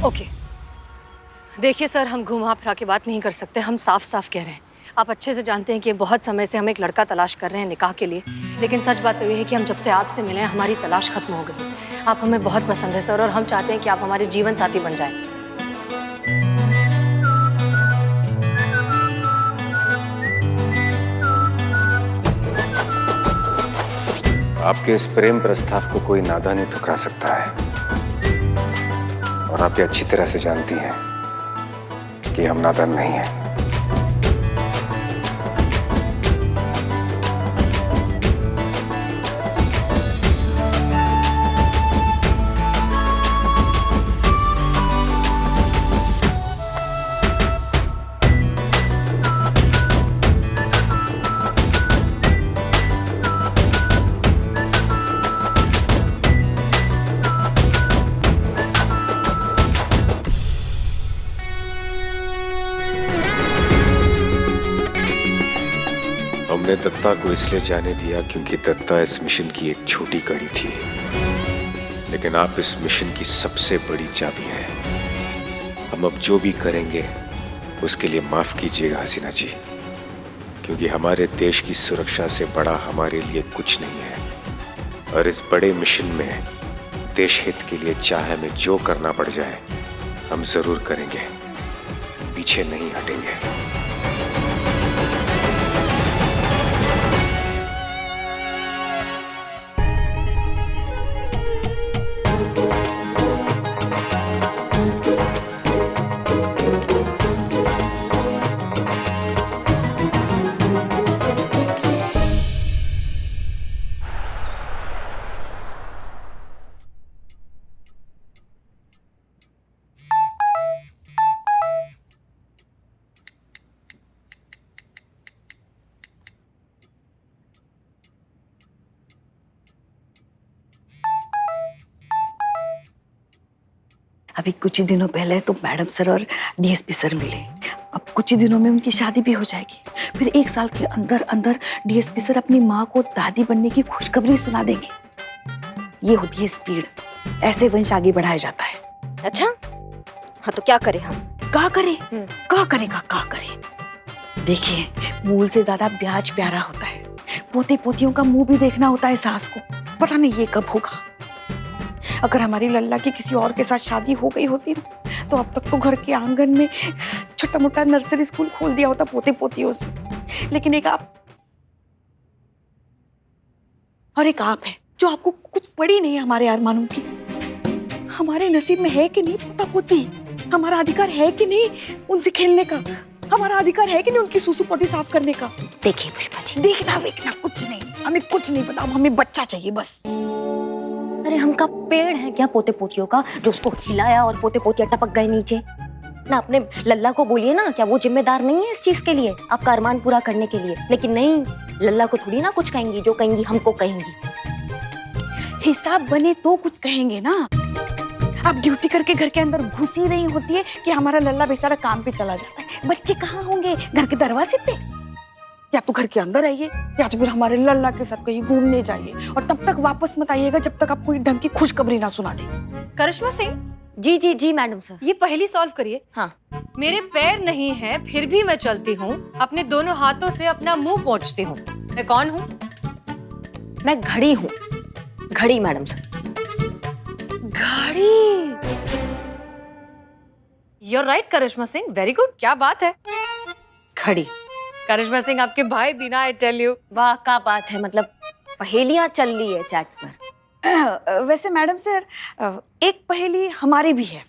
ओके, देखिए सर, हम घुमा फिरा के बात नहीं कर सकते, हम साफ साफ कह रहे हैं। आप अच्छे से जानते हैं कि बहुत समय से हम एक लड़का तलाश कर रहे हैं निकाह के लिए, लेकिन सच बात तो ये है कि हम जब से आपसे मिले हैं हमारी तलाश खत्म हो गई। आप हमें बहुत पसंद है सर, और हम चाहते हैं कि आप हमारे जीवन साथी बन जाएं। आपके इस प्रेम प्रस्ताव को कोई नादान नहीं ठुकरा सकता है, और आप ये अच्छी तरह से जानती हैं कि हम नादान नहीं हैं। दत्ता को इसलिए जाने दिया क्योंकि दत्ता इस मिशन की एक छोटी कड़ी थी, लेकिन आप इस मिशन की सबसे बड़ी चाबी हैं। हम अब जो भी करेंगे उसके लिए माफ कीजिएगा हसीना जी, क्योंकि हमारे देश की सुरक्षा से बड़ा हमारे लिए कुछ नहीं है, और इस बड़े मिशन में देश हित के लिए चाहे हमें जो करना पड़ जाए हम जरूर करेंगे, पीछे नहीं हटेंगे। अभी कुछ ही दिनों पहले तो मैडम सर और डीएसपी सर मिले, अब कुछ ही दिनों में उनकी शादी भी हो जाएगी। फिर 1 साल के अंदर अंदर डीएसपी सर अपनी माँ को दादी बनने की खुशखबरी सुना देंगे। ये होती है स्पीड, ऐसे वंश आगे बढ़ाया जाता है। अच्छा, हाँ तो क्या करें हम? का करे? देखिए, मूल से ज्यादा ब्याज प्यारा होता है। पोते पोतियों का मुंह भी देखना होता है सास को। पता नहीं ये कब होगा। अगर हमारी लल्ला की किसी और के साथ शादी हो गई होती ना, तो अब तक तो घर के आंगन में छोटा मोटा नर्सरी स्कूल खोल दिया होता पोते पोतियों से। लेकिन एक आप है जो आपको कुछ पड़ी नहीं हमारे अरमानों की। हमारे नसीब में है कि नहीं पोता पोती? हमारा अधिकार है कि नहीं उनसे खेलने का? हमारा अधिकार है कि नहीं उनकी सूसू पोटी साफ करने का? देखिए पुष्पा जी, देखना वेखना कुछ नहीं, हमें कुछ नहीं पता। हमें बच्चा चाहिए बस। अरे हम का पेड़ है क्या पोते पोतियों का जो उसको हिलाया और पोते पोतियां टपक गए नीचे? ना अपने लल्ला को बोलिए ना, क्या वो जिम्मेदार नहीं है इस चीज के लिए, आपका अरमान पूरा करने के लिए? लेकिन नहीं, लल्ला को थोड़ी ना कुछ कहेंगी, जो कहेंगी हमको कहेंगी। हिसाब बने तो कुछ कहेंगे ना। आप ड्यूटी करके घर के अंदर घुस ही रही होती है कि हमारा लल्ला बेचारा काम पे चला जाता है। बच्चे कहाँ होंगे? घर के दरवाजे पे। या तो घर के अंदर आइए या तो फिर हमारे लल्ला के साथ कहीं घूमने जाइए, और तब तक वापस मत आइएगा जब तक आप कोई ढंग की खुशखबरी ना सुना दे। करिश्मा सिंह, जी मैडम सर। ये पहली सॉल्व करिए। हाँ। मेरे पैर नहीं है फिर भी मैं चलती हूँ, अपने दोनों हाथों से अपना मुंह पोंछती हूँ। मैं कौन हूँ? मैं घड़ी हूँ। घड़ी मैडम सर। घड़ी। You're right Karishma Singh, very good, क्या बात है। घड़ी। करिश्मा सिंह आपके भाई बिना, आई टेल यू। वाह क्या बात है, मतलब पहेलियां चल रही है चैट पर। वैसे मैडम सर, एक पहेली हमारी भी है।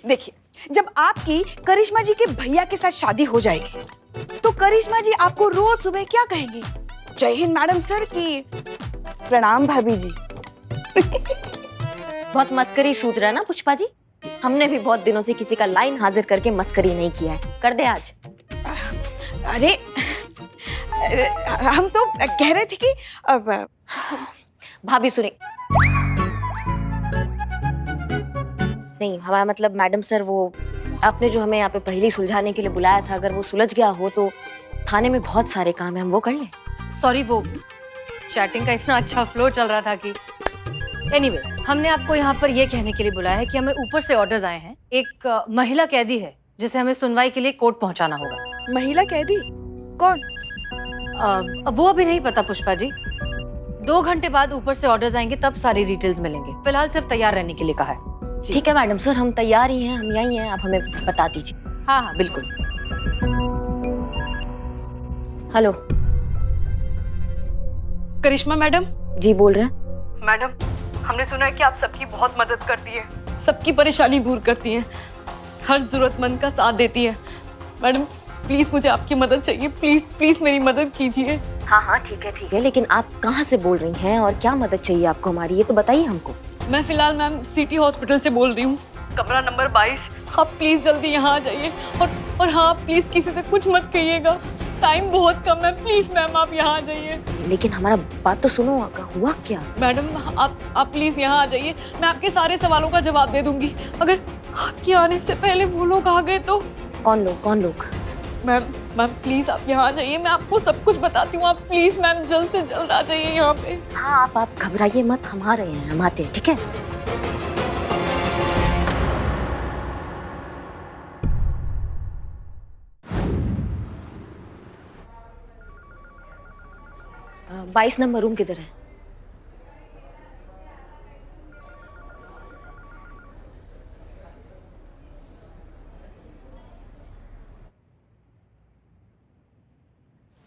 देखिए, जब आपकी करिश्मा जी के भैया के साथ शादी हो जाएगी तो करिश्मा जी आपको रोज सुबह क्या कहेंगी? जय हिंद मैडम सर की प्रणाम भाभी जी। बहुत मस्करी सूझ रहा है ना पुष्पा जी? हमने भी बहुत दिनों से किसी का लाइन हाजिर करके मस्करी नहीं किया है, कर दे आज। अरे हम तो कह रहे थे कि अब भाभी सुने। नहीं, हमारा मतलब मैडम सर, वो आपने जो हमें यहाँ पे पहेली सुलझाने के लिए बुलाया था, अगर वो सुलझ गया हो तो थाने में बहुत सारे काम है, हम वो कर लें। सॉरी, वो चैटिंग का इतना अच्छा फ्लो चल रहा था कि एनीवेज, हमने आपको यहाँ पर ये कहने के लिए बुलाया है कि हमें ऊपर से ऑर्डर्स आए हैं। एक महिला कैदी है जिसे हमें सुनवाई के लिए कोर्ट पहुंचाना होगा। महिला कैदी कौन? वो अभी नहीं पता पुष्पा जी, 2 घंटे बाद ऊपर से ऑर्डर्स आएंगे, तब सारी डिटेल्स मिलेंगे। फिलहाल सिर्फ तैयार रहने के लिए कहा है। ठीक है मैडम सर, हम तैयार ही हैं, हम यहीं हैं, आप हमें बता दीजिए। हाँ बिल्कुल। हेलो करिश्मा मैडम। जी बोल रहे हैं। मैडम, हमने सुना है कि आप सबकी बहुत मदद करती हैं, सबकी परेशानी दूर करती हैं, हर जरूरतमंद का साथ देती है। मैडम प्लीज मुझे आपकी मदद चाहिए, प्लीज प्लीज मेरी मदद कीजिए। हाँ ठीक है, लेकिन आप कहाँ से बोल रही हैं और क्या मदद चाहिए आपको हमारी, ये तो बताइए हमको। मैं फिलहाल मैम सिटी हॉस्पिटल से बोल रही हूँ, कमरा नंबर 22। आप प्लीज जल्दी यहाँ आ जाइए, और हाँ प्लीज किसी से कुछ मत कहिएगा, टाइम बहुत कम है, प्लीज मैम आप यहाँ आ जाइए। लेकिन हमारा बात तो सुनो, हुआ क्या? मैडम आप प्लीज यहाँ आ जाइए, मैं आपके सारे सवालों का जवाब दे दूंगी। अगर आपके आने से पहले वो लोग आ गए तो? कौन लोग? मैम मैम प्लीज आप यहाँ आ जाइए, मैं आपको सब कुछ बताती हूँ। आप प्लीज मैम जल्द से जल्द आ जाइए यहाँ पे। हाँ आप घबराइए मत, हम आ रहे हैं, हम आते हैं, ठीक है? अ, 22 नंबर रूम किधर है?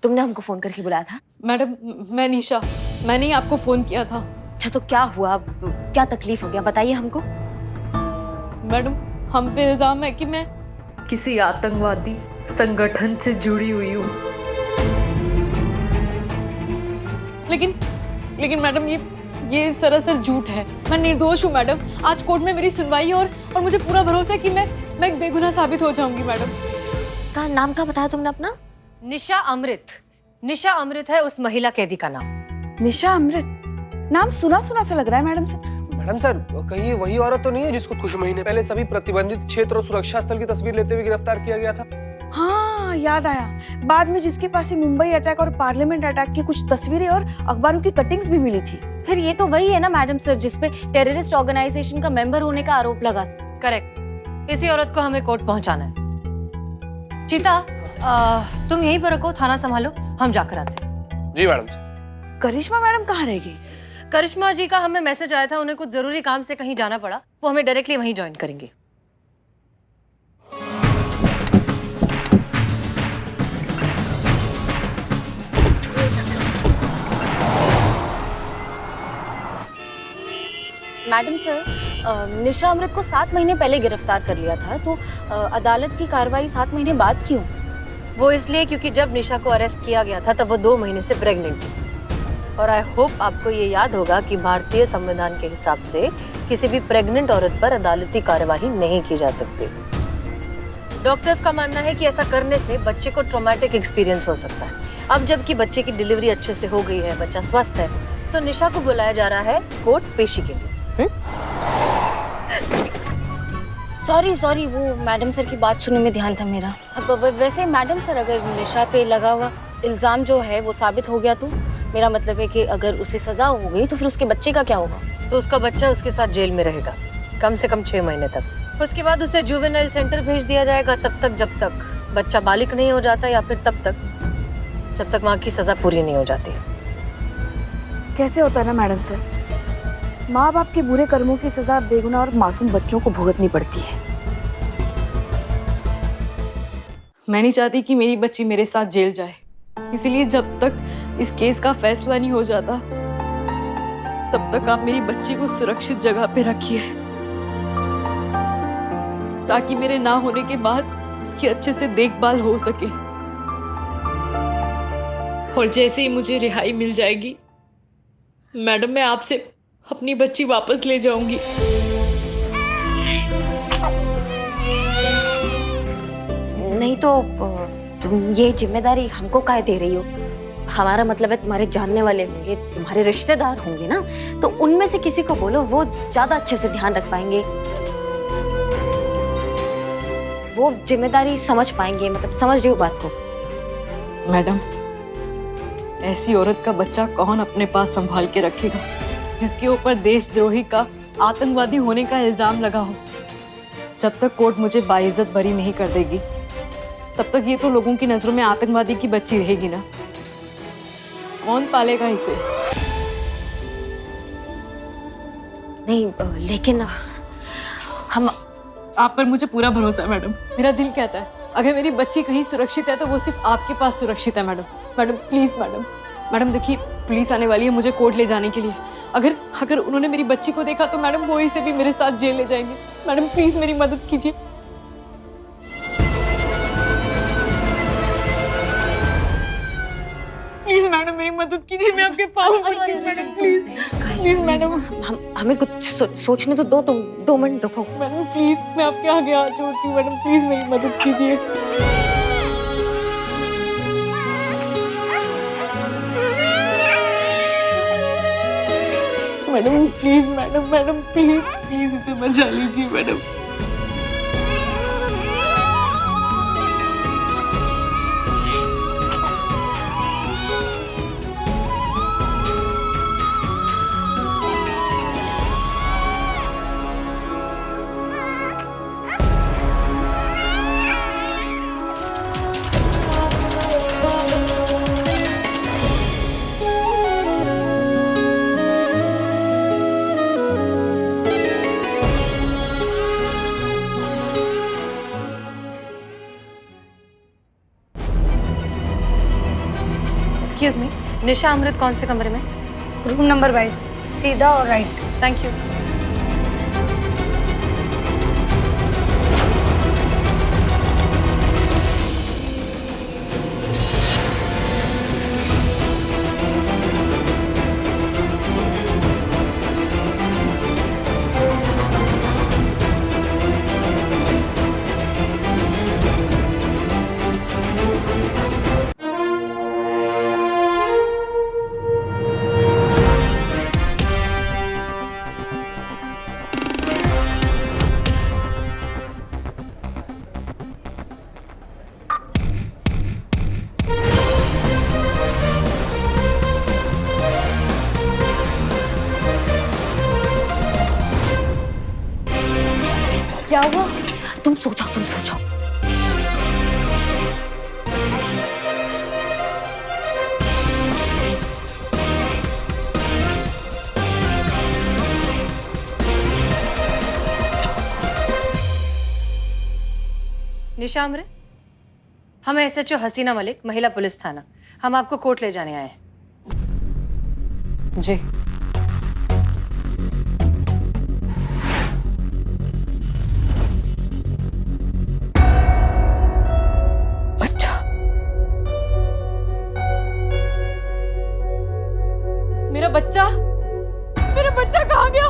तुमने हमको फोन करके बुलाया था? मैडम मैं निशा, मैंने ही आपको फोन किया था। अच्छा तो क्या हुआ, क्या तकलीफ हो गया, बताइए हमको। मैडम हम पे इल्जाम है कि मैं किसी आतंकवादी संगठन से जुड़ी हुई हूँ। लेकिन मैडम ये सरासर झूठ है। मैं निर्दोष हूँ मैडम। आज कोर्ट में मेरी सुनवाई है और मुझे पूरा भरोसा है कि मैं एक बेगुनाह साबित हो जाऊंगी मैडम। का नाम क्या बताया तुमने अपना? निशा अमृत। निशा अमृत है उस महिला कैदी का नाम। निशा अमृत, नाम सुना सुना सा लग रहा है मैडम सर। मैडम सर, कहीं ये वही औरत तो नहीं है जिसको कुछ महीने पहले सभी प्रतिबंधित क्षेत्र और सुरक्षा स्थल की तस्वीर लेते हुए गिरफ्तार किया गया था? हाँ याद आया, बाद में जिसके पास से मुंबई अटैक और पार्लियामेंट अटैक की कुछ तस्वीरें और अखबारों की कटिंग्स भी मिली थी। फिर ये तो वही है ना मैडम सर जिसपे टेररिस्ट ऑर्गेनाइजेशन का मेंबर होने का आरोप लगा। करेक्ट। इसी औरत को हमें कोर्ट पहुंचाना है। चीता तुम यहीं पर रखो, थाना संभालो, हम जाकर आते हैं। जी मैडम सर। करिश्मा मैडम कहाँ रह गई? करिश्मा जी का हमें मैसेज आया था, उन्हें कुछ जरूरी काम से कहीं जाना पड़ा, वो हमें डायरेक्टली वहीं ज्वाइन करेंगे। मैडम सर, निशा अमृत को 7 महीने पहले गिरफ्तार कर लिया था, तो अदालत की कार्रवाई 7 महीने बाद क्यों? वो इसलिए क्योंकि जब निशा को अरेस्ट किया गया था तब वो 2 महीने से प्रेग्नेंट थी। और आई होप आपको ये याद होगा कि भारतीय संविधान के हिसाब से किसी भी प्रेग्नेंट औरत पर अदालती कार्यवाही नहीं की जा सकती। डॉक्टर्स का मानना है कि ऐसा करने से बच्चे को ट्रॉमेटिक एक्सपीरियंस हो सकता है। अब जबकि बच्चे की डिलीवरी अच्छे से हो गई है, बच्चा स्वस्थ है, तो निशा को बुलाया जा रहा है कोर्ट पेशी के लिए। सॉरी वो मैडम सर की बात सुनने में ध्यान था मेरा। वैसे मैडम सर, अगर निशा पे लगा हुआ इल्जाम जो है वो साबित हो गया तो मेरा मतलब है कि अगर उसे सजा हो गई तो फिर उसके बच्चे का क्या होगा? तो उसका बच्चा उसके साथ जेल में रहेगा कम से कम 6 महीने तक। उसके बाद उसे जुवेनाइल सेंटर भेज दिया जाएगा तब तक जब तक बच्चा बालिग नहीं हो जाता, या फिर तब तक जब तक माँ की सजा पूरी नहीं हो जाती। कैसे होता है ना मैडम सर, माँ बाप के बुरे कर्मों की सजा बेगुनाह और मासूम बच्चों को भुगतनी पड़ती है। मैं नहीं चाहती कि मेरी बच्ची मेरे साथ जेल जाए, इसीलिए जब तक इस केस का फैसला नहीं हो जाता तब तक आप मेरी बच्ची को सुरक्षित जगह पे रखिए, ताकि मेरे ना होने के बाद उसकी अच्छे से देखभाल हो सके। और जैसे ही मुझे रिहाई मिल जाएगी मैडम, मैं आपसे अपनी बच्ची वापस ले जाऊंगी। नहीं तो तुम ये जिम्मेदारी हमको काहे दे रही हो? हमारा मतलब है तुम्हारे जानने वाले होंगे, तुम्हारे रिश्तेदार होंगे ना, तो उनमें से किसी को बोलो, वो ज्यादा अच्छे से ध्यान रख पाएंगे, वो जिम्मेदारी समझ पाएंगे। मतलब समझ रही हो बात को? मैडम, ऐसी औरत का बच्चा कौन अपने पास संभाल के रखेगा जिसके ऊपर देशद्रोही का, आतंकवादी होने का इल्जाम लगा हो? जब तक कोर्ट मुझे बाइज्जत बरी नहीं कर देगी तब तक ये तो लोगों की नजरों में आतंकवादी की बच्ची रहेगी ना। कौन पालेगा इसे? नहीं लेकिन हम, आप पर मुझे पूरा भरोसा है मैडम। मेरा दिल कहता है अगर मेरी बच्ची कहीं सुरक्षित है तो वो सिर्फ आपके पास सुरक्षित है मैडम। मैडम प्लीज मैडम देखिए, पुलिस आने वाली है मुझे कोर्ट ले जाने के लिए। अगर उन्होंने मेरी बच्ची को देखा तो मैडम वो इसे भी मेरे साथ जेल ले जाएंगे। मैडम प्लीज मेरी मदद कीजिए। प्लीज मैडम मेरी मदद कीजिए, मैं आपके पाँव पड़ती हूँ मैडम, प्लीज मैडम। हमें कुछ सोचने तो दो, तुम 2 मिनट रुको। मैडम प्लीज, मैं आपके आगे हाथ जोड़ती हूँ मैडम, प्लीज मेरी मदद कीजिए। मैडम प्लीज, मैडम प्लीज इसे बचा लीजिए मैडम। एक्सक्यूज मी, निशा अमृत कौन से कमरे में? रूम नंबर 22, सीधा और राइट। Thank you. क्या हुआ? तुम सो जाओ, तुम सो जाओ। निशा अमृत, हम एसएचओ हसीना मलिक, महिला पुलिस थाना। हम आपको कोर्ट ले जाने आए हैं। जी। बच्चा, मेरा बच्चा, मेरा बच्चा कहाँ गया?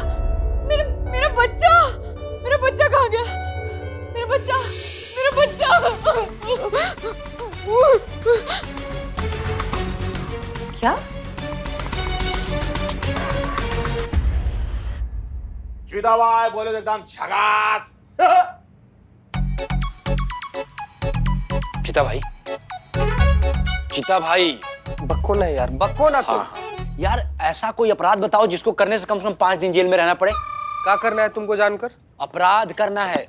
मेरा बच्चा, मेरा बच्चा कहाँ गया? मेरा बच्चा, मेरा बच्चा। क्या? चीता भाई बोले तो एकदम झकास। चीता भाई, चीता भाई, बको ना यार, बको ना तुम। यार ऐसा कोई अपराध बताओ जिसको करने से कम 5 दिन जेल में रहना पड़े। क्या करना है तुमको जानकर? अपराध करना है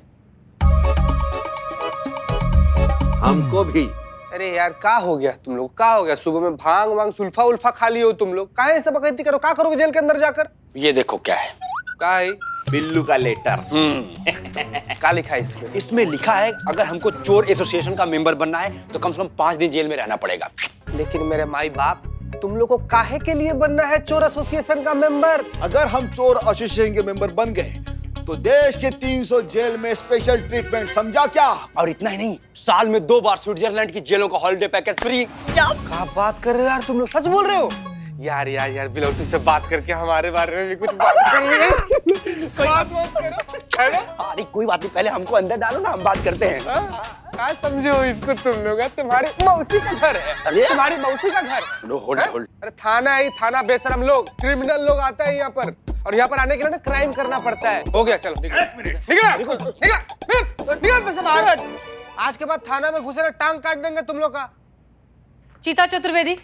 हमको भी। अरे यार क्या हो गया तुम लोग? क्या हो गया? सुबह में भांग वांग सुल्फा उल्फा खा लिए हो तुम लोग? काहे ऐसे बकैती करो? क्या करोगे जेल के अंदर जाकर? ये देखो क्या है। क्या है? बिल्लू का लेटर। क्या लिखा है इसमें? इसमें लिखा है अगर हमको चोर एसोसिएशन का मेंबर बनना है तो कम से कम 5 दिन जेल में रहना पड़ेगा। लेकिन मेरे माई बाप, तुम लोग को काहे के लिए बनना है चोर एसोसिएशन का मेंबर? अगर हम चोर एसोसिएशन के मेंबर बन गए तो देश के 300 जेल में स्पेशल ट्रीटमेंट, समझा क्या? और इतना ही नहीं, साल में 2 बार स्विट्जरलैंड की जेलों का हॉलिडे पैकेज फ्री। क्या बात कर रहे हो यार तुम लोग? सच बोल रहे हो? यार यार यार बिलौटी से बात करके हमारे बारे में भी कुछ बात करिए। बात करो। अरे कोई बात नहीं, पहले हमको अंदर डालो ना, हम बात करते हैं। क्या समझे हो इसको तुम लोग? तुम्हारी मौसी का घर है। अरे तुम्हारी मौसी का घर है। Hold hold. अरे थाना है, थाना बेशरम लोग, क्रिमिनल लोग आता है यहाँ पर, और यहाँ पर आने के लिए ना क्राइम करना पड़ता है। हो गया, चलो निकल से बाहर। आज के बाद थाना में घुसे ना टांग काट देंगे तुम लोग का। चीता चतुर्वेदी।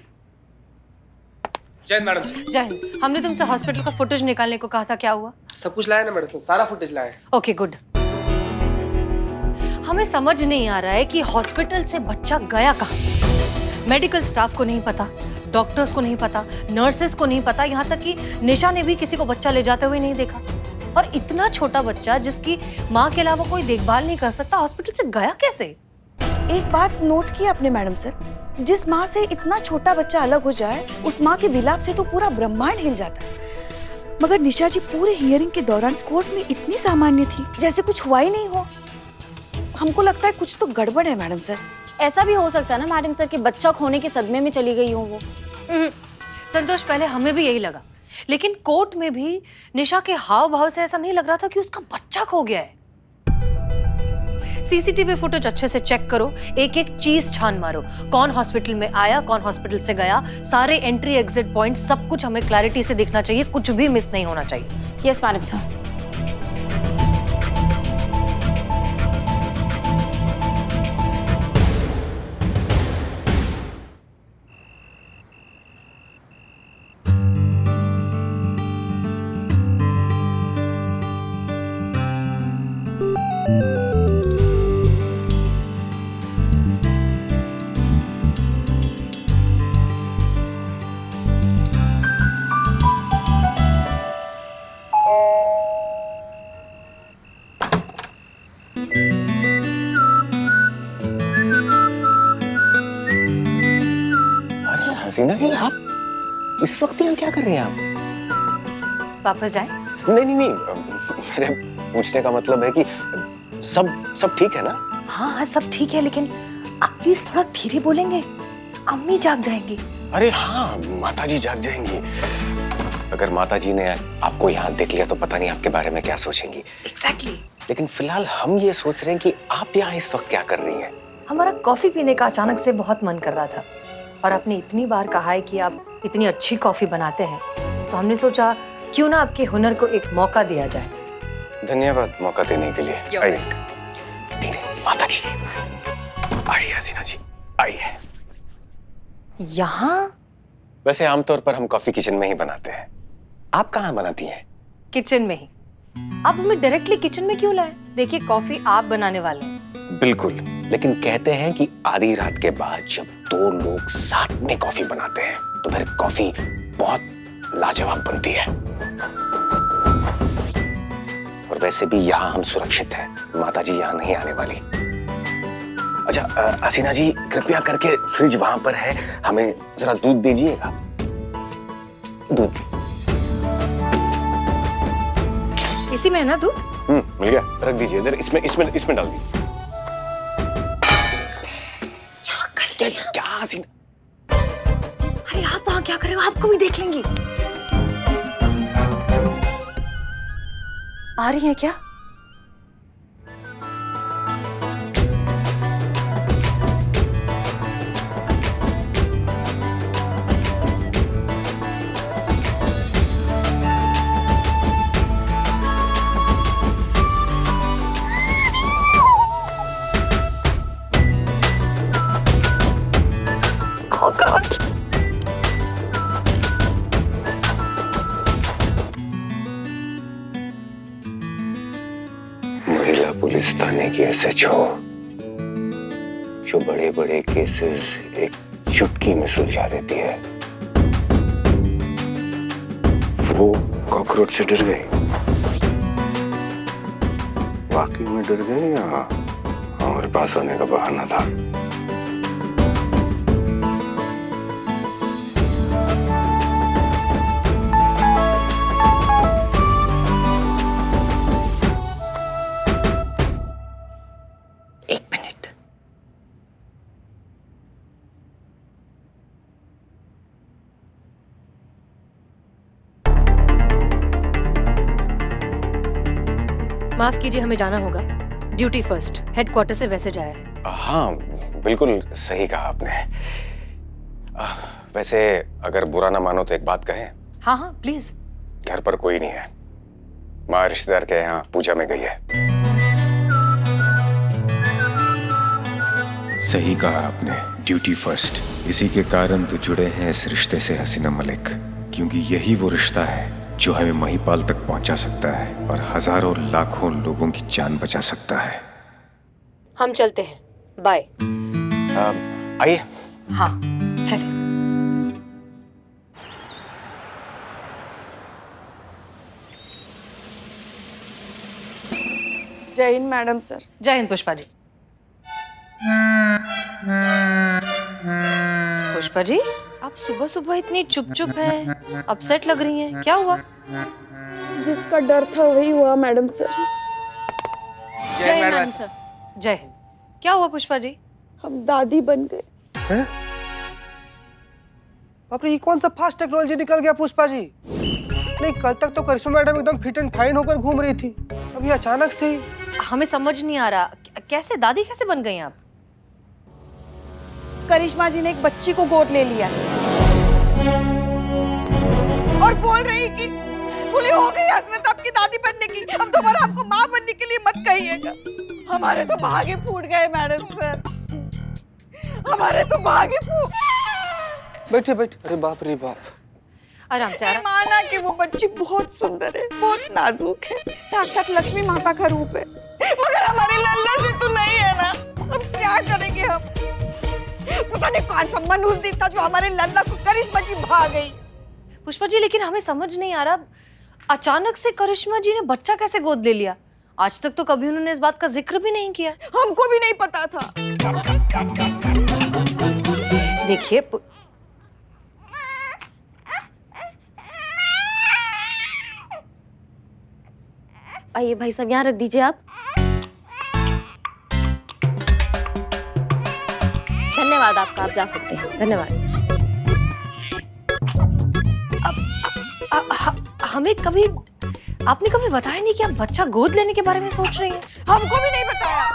जय मैडम। जय हिंद। हमने तुमसे हॉस्पिटल का फुटेज निकालने को कहा था, क्या हुआ? सब कुछ लाया ना मैडम, सारा फुटेज लाया। Okay good. हमें समझ नहीं आ रहा है कि हॉस्पिटल से बच्चा गया कहाँ। मेडिकल स्टाफ को नहीं पता, डॉक्टर्स को नहीं पता, नर्सेस को नहीं पता, यहाँ तक कि निशा ने भी किसी को बच्चा ले जाते हुए नहीं देखा। और इतना छोटा बच्चा जिसकी माँ के अलावा कोई देखभाल नहीं कर सकता, हॉस्पिटल से गया कैसे? एक बात नोट की आपने मैडम सर, जिस माँ से इतना छोटा बच्चा अलग हो जाए, उस माँ के विलाप से तो पूरा ब्रह्मांड हिल जाता है। मगर निशा जी पूरे हियरिंग के दौरान कोर्ट में इतनी सामान्य थी, जैसे कुछ हुआ ही नहीं हो। हमको लगता है कुछ तो गड़बड़ है मैडम सर। ऐसा भी हो सकता है ना मैडम सर कि बच्चा खोने के सदमे में चली गई हो वो। संतोष, पहले हमें भी यही लगा, लेकिन कोर्ट में भी निशा के हाव भाव से ऐसा नहीं लग रहा था कि उसका बच्चा खो गया है। सीसीटीवी फुटेज अच्छे से चेक करो, एक एक चीज छान मारो, कौन हॉस्पिटल में आया, कौन हॉस्पिटल से गया, सारे एंट्री एग्जिट पॉइंट, सब कुछ हमें क्लैरिटी से दिखना चाहिए, कुछ भी मिस नहीं होना चाहिए। Yes madam sir. Haseena ji, आप इस वक्त यहाँ क्या कर रहे हैं आप? वापस जाए? नहीं नहीं नहीं, मेरे पूछने का मतलब है कि सब ठीक है ना? हाँ हाँ सब ठीक है, लेकिन आप प्लीज थोड़ा धीरे बोलेंगे, अम्मी जाग जाएंगी। अरे हाँ, माताजी जाग जाएंगी। अगर माताजी ने आपको यहाँ देख लिया तो पता नहीं आपके बारे में क्या सोचेंगी। एग्जैक्टली। लेकिन फिलहाल हम ये सोच रहे हैं कि आप यहाँ इस वक्त क्या कर रही हैं? हमारा कॉफी पीने का अचानक से बहुत मन कर रहा था, और आपने इतनी बार कहा है कि आप इतनी अच्छी कॉफी बनाते हैं, तो हमने सोचा क्यों ना आपके हुनर को एक मौका दिया जाए। धन्यवाद मौका देने के लिए। आइए धीरे, माताजी आइए, हसीना जी आइए। यहाँ? वैसे आमतौर पर हम कॉफी किचन में ही बनाते हैं, आप कहाँ बनाती हैं? किचन में ही। आप हमें डायरेक्टली किचन में क्यों लाए? देखिए कॉफी आप बनाने वाले हैं। बिल्कुल, लेकिन कहते हैं कि आधी रात के बाद जब दो लोग साथ में कॉफी बनाते हैं तो फिर कॉफी बहुत लाजवाब बनती है। और वैसे भी यहाँ हम सुरक्षित हैं, माताजी यहाँ नहीं आने वाली। अच्छा हसीना जी, कृपया करके फ्रिज वहां पर है, हमें जरा दूध दीजिएगा। दूध इसी में है ना दूध? मिल गया, रख दीजिए इधर, इसमें डाल दीजिए। क्या हसीना? अरे आप वहाँ क्या कर रहे हो? आपको भी देख लेंगी। आ रही है क्या? कॉकरोच। महिला पुलिस थाने की एसएचओ जो बड़े बड़े केसेस एक चुटकी में सुलझा देती है, वो कॉकरोच से डर गई। वाकई में डर गई या हमारे पास आने का बहाना था? एक मिनट। माफ कीजिए, हमें जाना होगा। ड्यूटी फर्स्ट, हेडक्वार्टर से मैसेज आया है। हाँ बिल्कुल सही कहा आपने। वैसे अगर बुरा ना मानो तो एक बात कहें? हाँ हाँ प्लीज। घर पर कोई नहीं है, माँ रिश्तेदार के यहाँ पूजा में गई है। सही कहा आपने, ड्यूटी फर्स्ट। इसी के कारण तो जुड़े हैं इस रिश्ते से हसीना मलिक, क्योंकि यही वो रिश्ता है जो हमें महिपाल तक पहुंचा सकता है और हजारों लाखों लोगों की जान बचा सकता है। हम चलते हैं, बाय। आइए। हाँ चलिए। जय हिंद मैडम सर। जय हिंद पुष्पा जी। पुष्पा जी, आप सुबह सुबह इतनी चुप चुप हैं, अपसेट लग रही हैं, क्या हुआ? जिसका डर था वही हुआ मैडम सर। जय हिंद सर। जय हिंद। क्या हुआ पुष्पा जी? हम दादी बन गए। बाप रे, ये कौन सा फास्ट टेक्नोलॉजी निकल गया पुष्पा जी? नहीं, कल तक तो करिश्मा मैडम एकदम फिट एंड फाइन होकर घूम रही थी, अभी अचानक से ही। हमें समझ नहीं आ रहा, कैसे दादी कैसे बन गई आप? करिश्मा जी ने एक बच्ची को गोद ले लिया और बोल रही कि भूली हो गई हसरत आपकी दादी बनने की, अब दोबारा हमको माँ बनने के लिए मत कहिएगा। हमारे तो भागे फूट गए मैडम सर, हमारे तो भागे फूट। बैठे बैठे। अरे बाप रे बाप। आराम से आराम। माना कि वो बच्ची बहुत सुंदर है, बहुत नाजुक है, साक्षात लक्ष्मी माता का रूप है, मगर हमारे लल्ला से तो नहीं है ना। अब क्या करेंगे हम? पता नहीं कौन सा मनुष्य था जो हमारे लल्ला को करिश्मा जी भाग गई। पुष्पा जी, लेकिन हमें समझ नहीं आ रहा, अचानक से करिश्मा जी ने बच्चा कैसे गोद ले लिया? आज तक तो कभी उन्होंने इस बात का जिक्र भी नहीं किया। हमको भी नहीं पता था। देखिए आइए भाई साहब, यहाँ रख दीजिए आप। धन्यवाद आपका, आप जा सकते हैं। धन्यवाद। हमें कभी आपने कभी बताया नहीं कि आप बच्चा गोद लेने के बारे में सोच रही हैं। हमको भी नहीं बताया।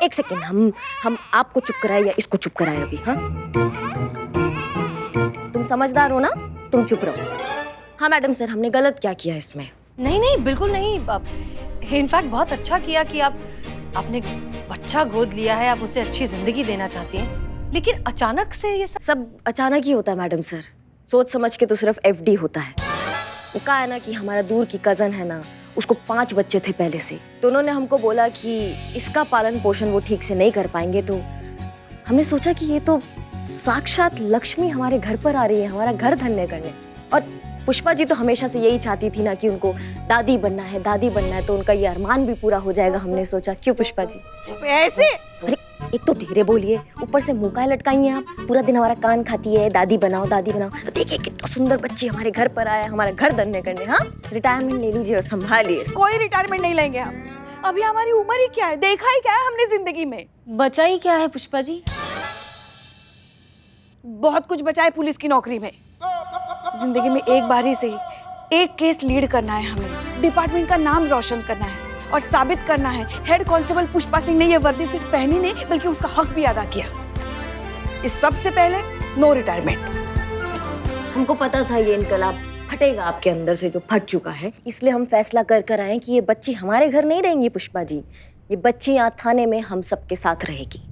एक सेकेंड, हम आपको चुप कराए या इसको चुप कराए अभी? हाँ, तुम समझदार हो ना, तुम चुप रहो। हाँ मैडम सर, हमने गलत क्या किया इसमें? नहीं नहीं, बिल्कुल नहीं। इनफैक्ट बहुत अच्छा किया कि आपने बच्चा गोद लिया है, आप उसे अच्छी जिंदगी देना चाहती हैं। लेकिन अचानक से ये सब अचानक ही होता है मैडम सर, सोच समझ के तो सिर्फ एफडी होता है। वो कहा है ना कि हमारा दूर की कजन है ना, उसको 5 बच्चे थे पहले से, तो उन्होंने हमको बोला कि इसका पालन पोषण वो ठीक से नहीं कर पाएंगे। तो हमने सोचा कि ये तो साक्षात लक्ष्मी हमारे घर पर आ रही है, हमारा घर धन्य करने। और पुष्पा जी तो हमेशा से यही चाहती थी ना कि उनको दादी बनना है, दादी बनना है, तो उनका ये अरमान भी पूरा हो जाएगा, हमने सोचा। क्यों पुष्पा जी? ऐसे अरे एक तो धीरे बोलिए, ऊपर से मुंह का लटकाई हैं आप। पूरा दिन हमारा कान खाती है, दादी बनाओ दादी बनाओ। तो देखिए कितना सुंदर बच्ची हमारे घर पर आया, हमारा घर धन्य करने। हाँ, रिटायरमेंट ले लीजिए और संभालिए। कोई रिटायरमेंट नहीं लेंगे हम। अभी हमारी उम्र ही क्या है, देखा ही क्या है हमने जिंदगी में। बचा ही क्या है पुष्पा जी? बहुत कुछ बचा है पुलिस की नौकरी में। जिंदगी में एक बार ही सही एक केस लीड करना है हमें, डिपार्टमेंट का नाम रोशन करना है और साबित करना है हेड कांस्टेबल पुष्पा सिंह ने ये वर्दी सिर्फ पहनी नहीं बल्कि उसका हक भी अदा किया। इस सबसे पहले नो रिटायरमेंट। हमको पता था ये इनकलाब फटेगा आपके अंदर से, जो फट चुका है। इसलिए हम फैसला कर आए कि ये बच्ची हमारे घर नहीं रहेंगी पुष्पा जी, ये बच्ची यहाँ थाने में हम सबके साथ रहेगी।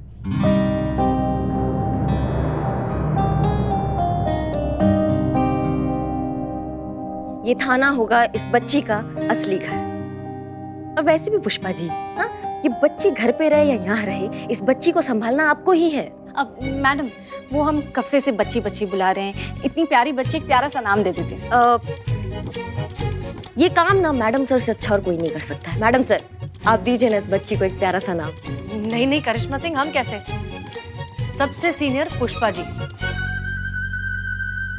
ये थाना होगा इस बच्ची का असली घर। और वैसे भी पुष्पा जी, हाँ, ये बच्ची घर पे रहे या यहाँ रहे, इस बच्ची को संभालना आपको ही है। अब मैडम, वो हम कब से इसे बच्ची बच्ची बुला रहे हैं, इतनी प्यारी बच्ची, एक प्यारा सा नाम दे देते। ये काम ना मैडम सर से अच्छा और कोई नहीं कर सकता है। मैडम सर, आप दीजिए ना इस बच्ची को एक प्यारा सा नाम। नहीं नहीं करिश्मा सिंह, हम कैसे? सबसे सीनियर पुष्पा जी,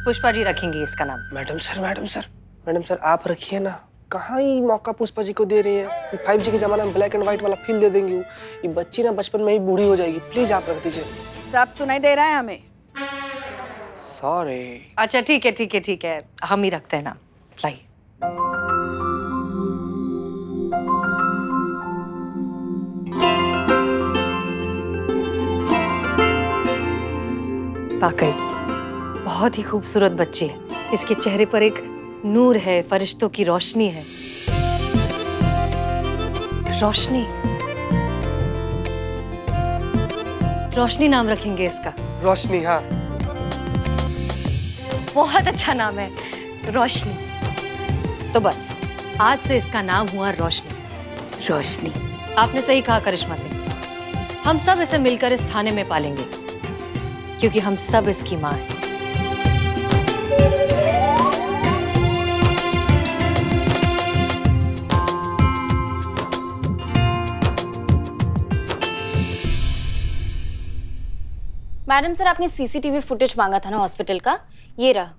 पुष्पा जी रखेंगे इसका नाम। मैडम सर आप रखिए ना। कहाँ ही मौका पुष्पा जी को दे रही है। 5G के जमाने में ब्लैक एंड व्हाइट वाला फील दे देंगी। ये बच्ची ना बचपन में ही बूढ़ी हो जाएगी। प्लीज आप रख दीजिए। सब सुनाई दे रहा है हमें। सॉरी। अच्छा ठीक है ठीक है ठीक है, हम ही रखते हैं ना। लाइए। वाकई बहुत ही खूबसूरत बच्ची है। इसके चेहरे पर एक नूर है, फरिश्तों की रोशनी है। रोशनी, रोशनी नाम रखेंगे इसका। रोशनी, हाँ। बहुत अच्छा नाम है, रोशनी। तो बस आज से इसका नाम हुआ रोशनी। रोशनी, आपने सही कहा करिश्मा सिंह। हम सब इसे मिलकर इस थाने में पालेंगे, क्योंकि हम सब इसकी माँ हैं। मैडम सर, आपने सीसीटीवी फुटेज मांगा था ना हॉस्पिटल का, ये रहा।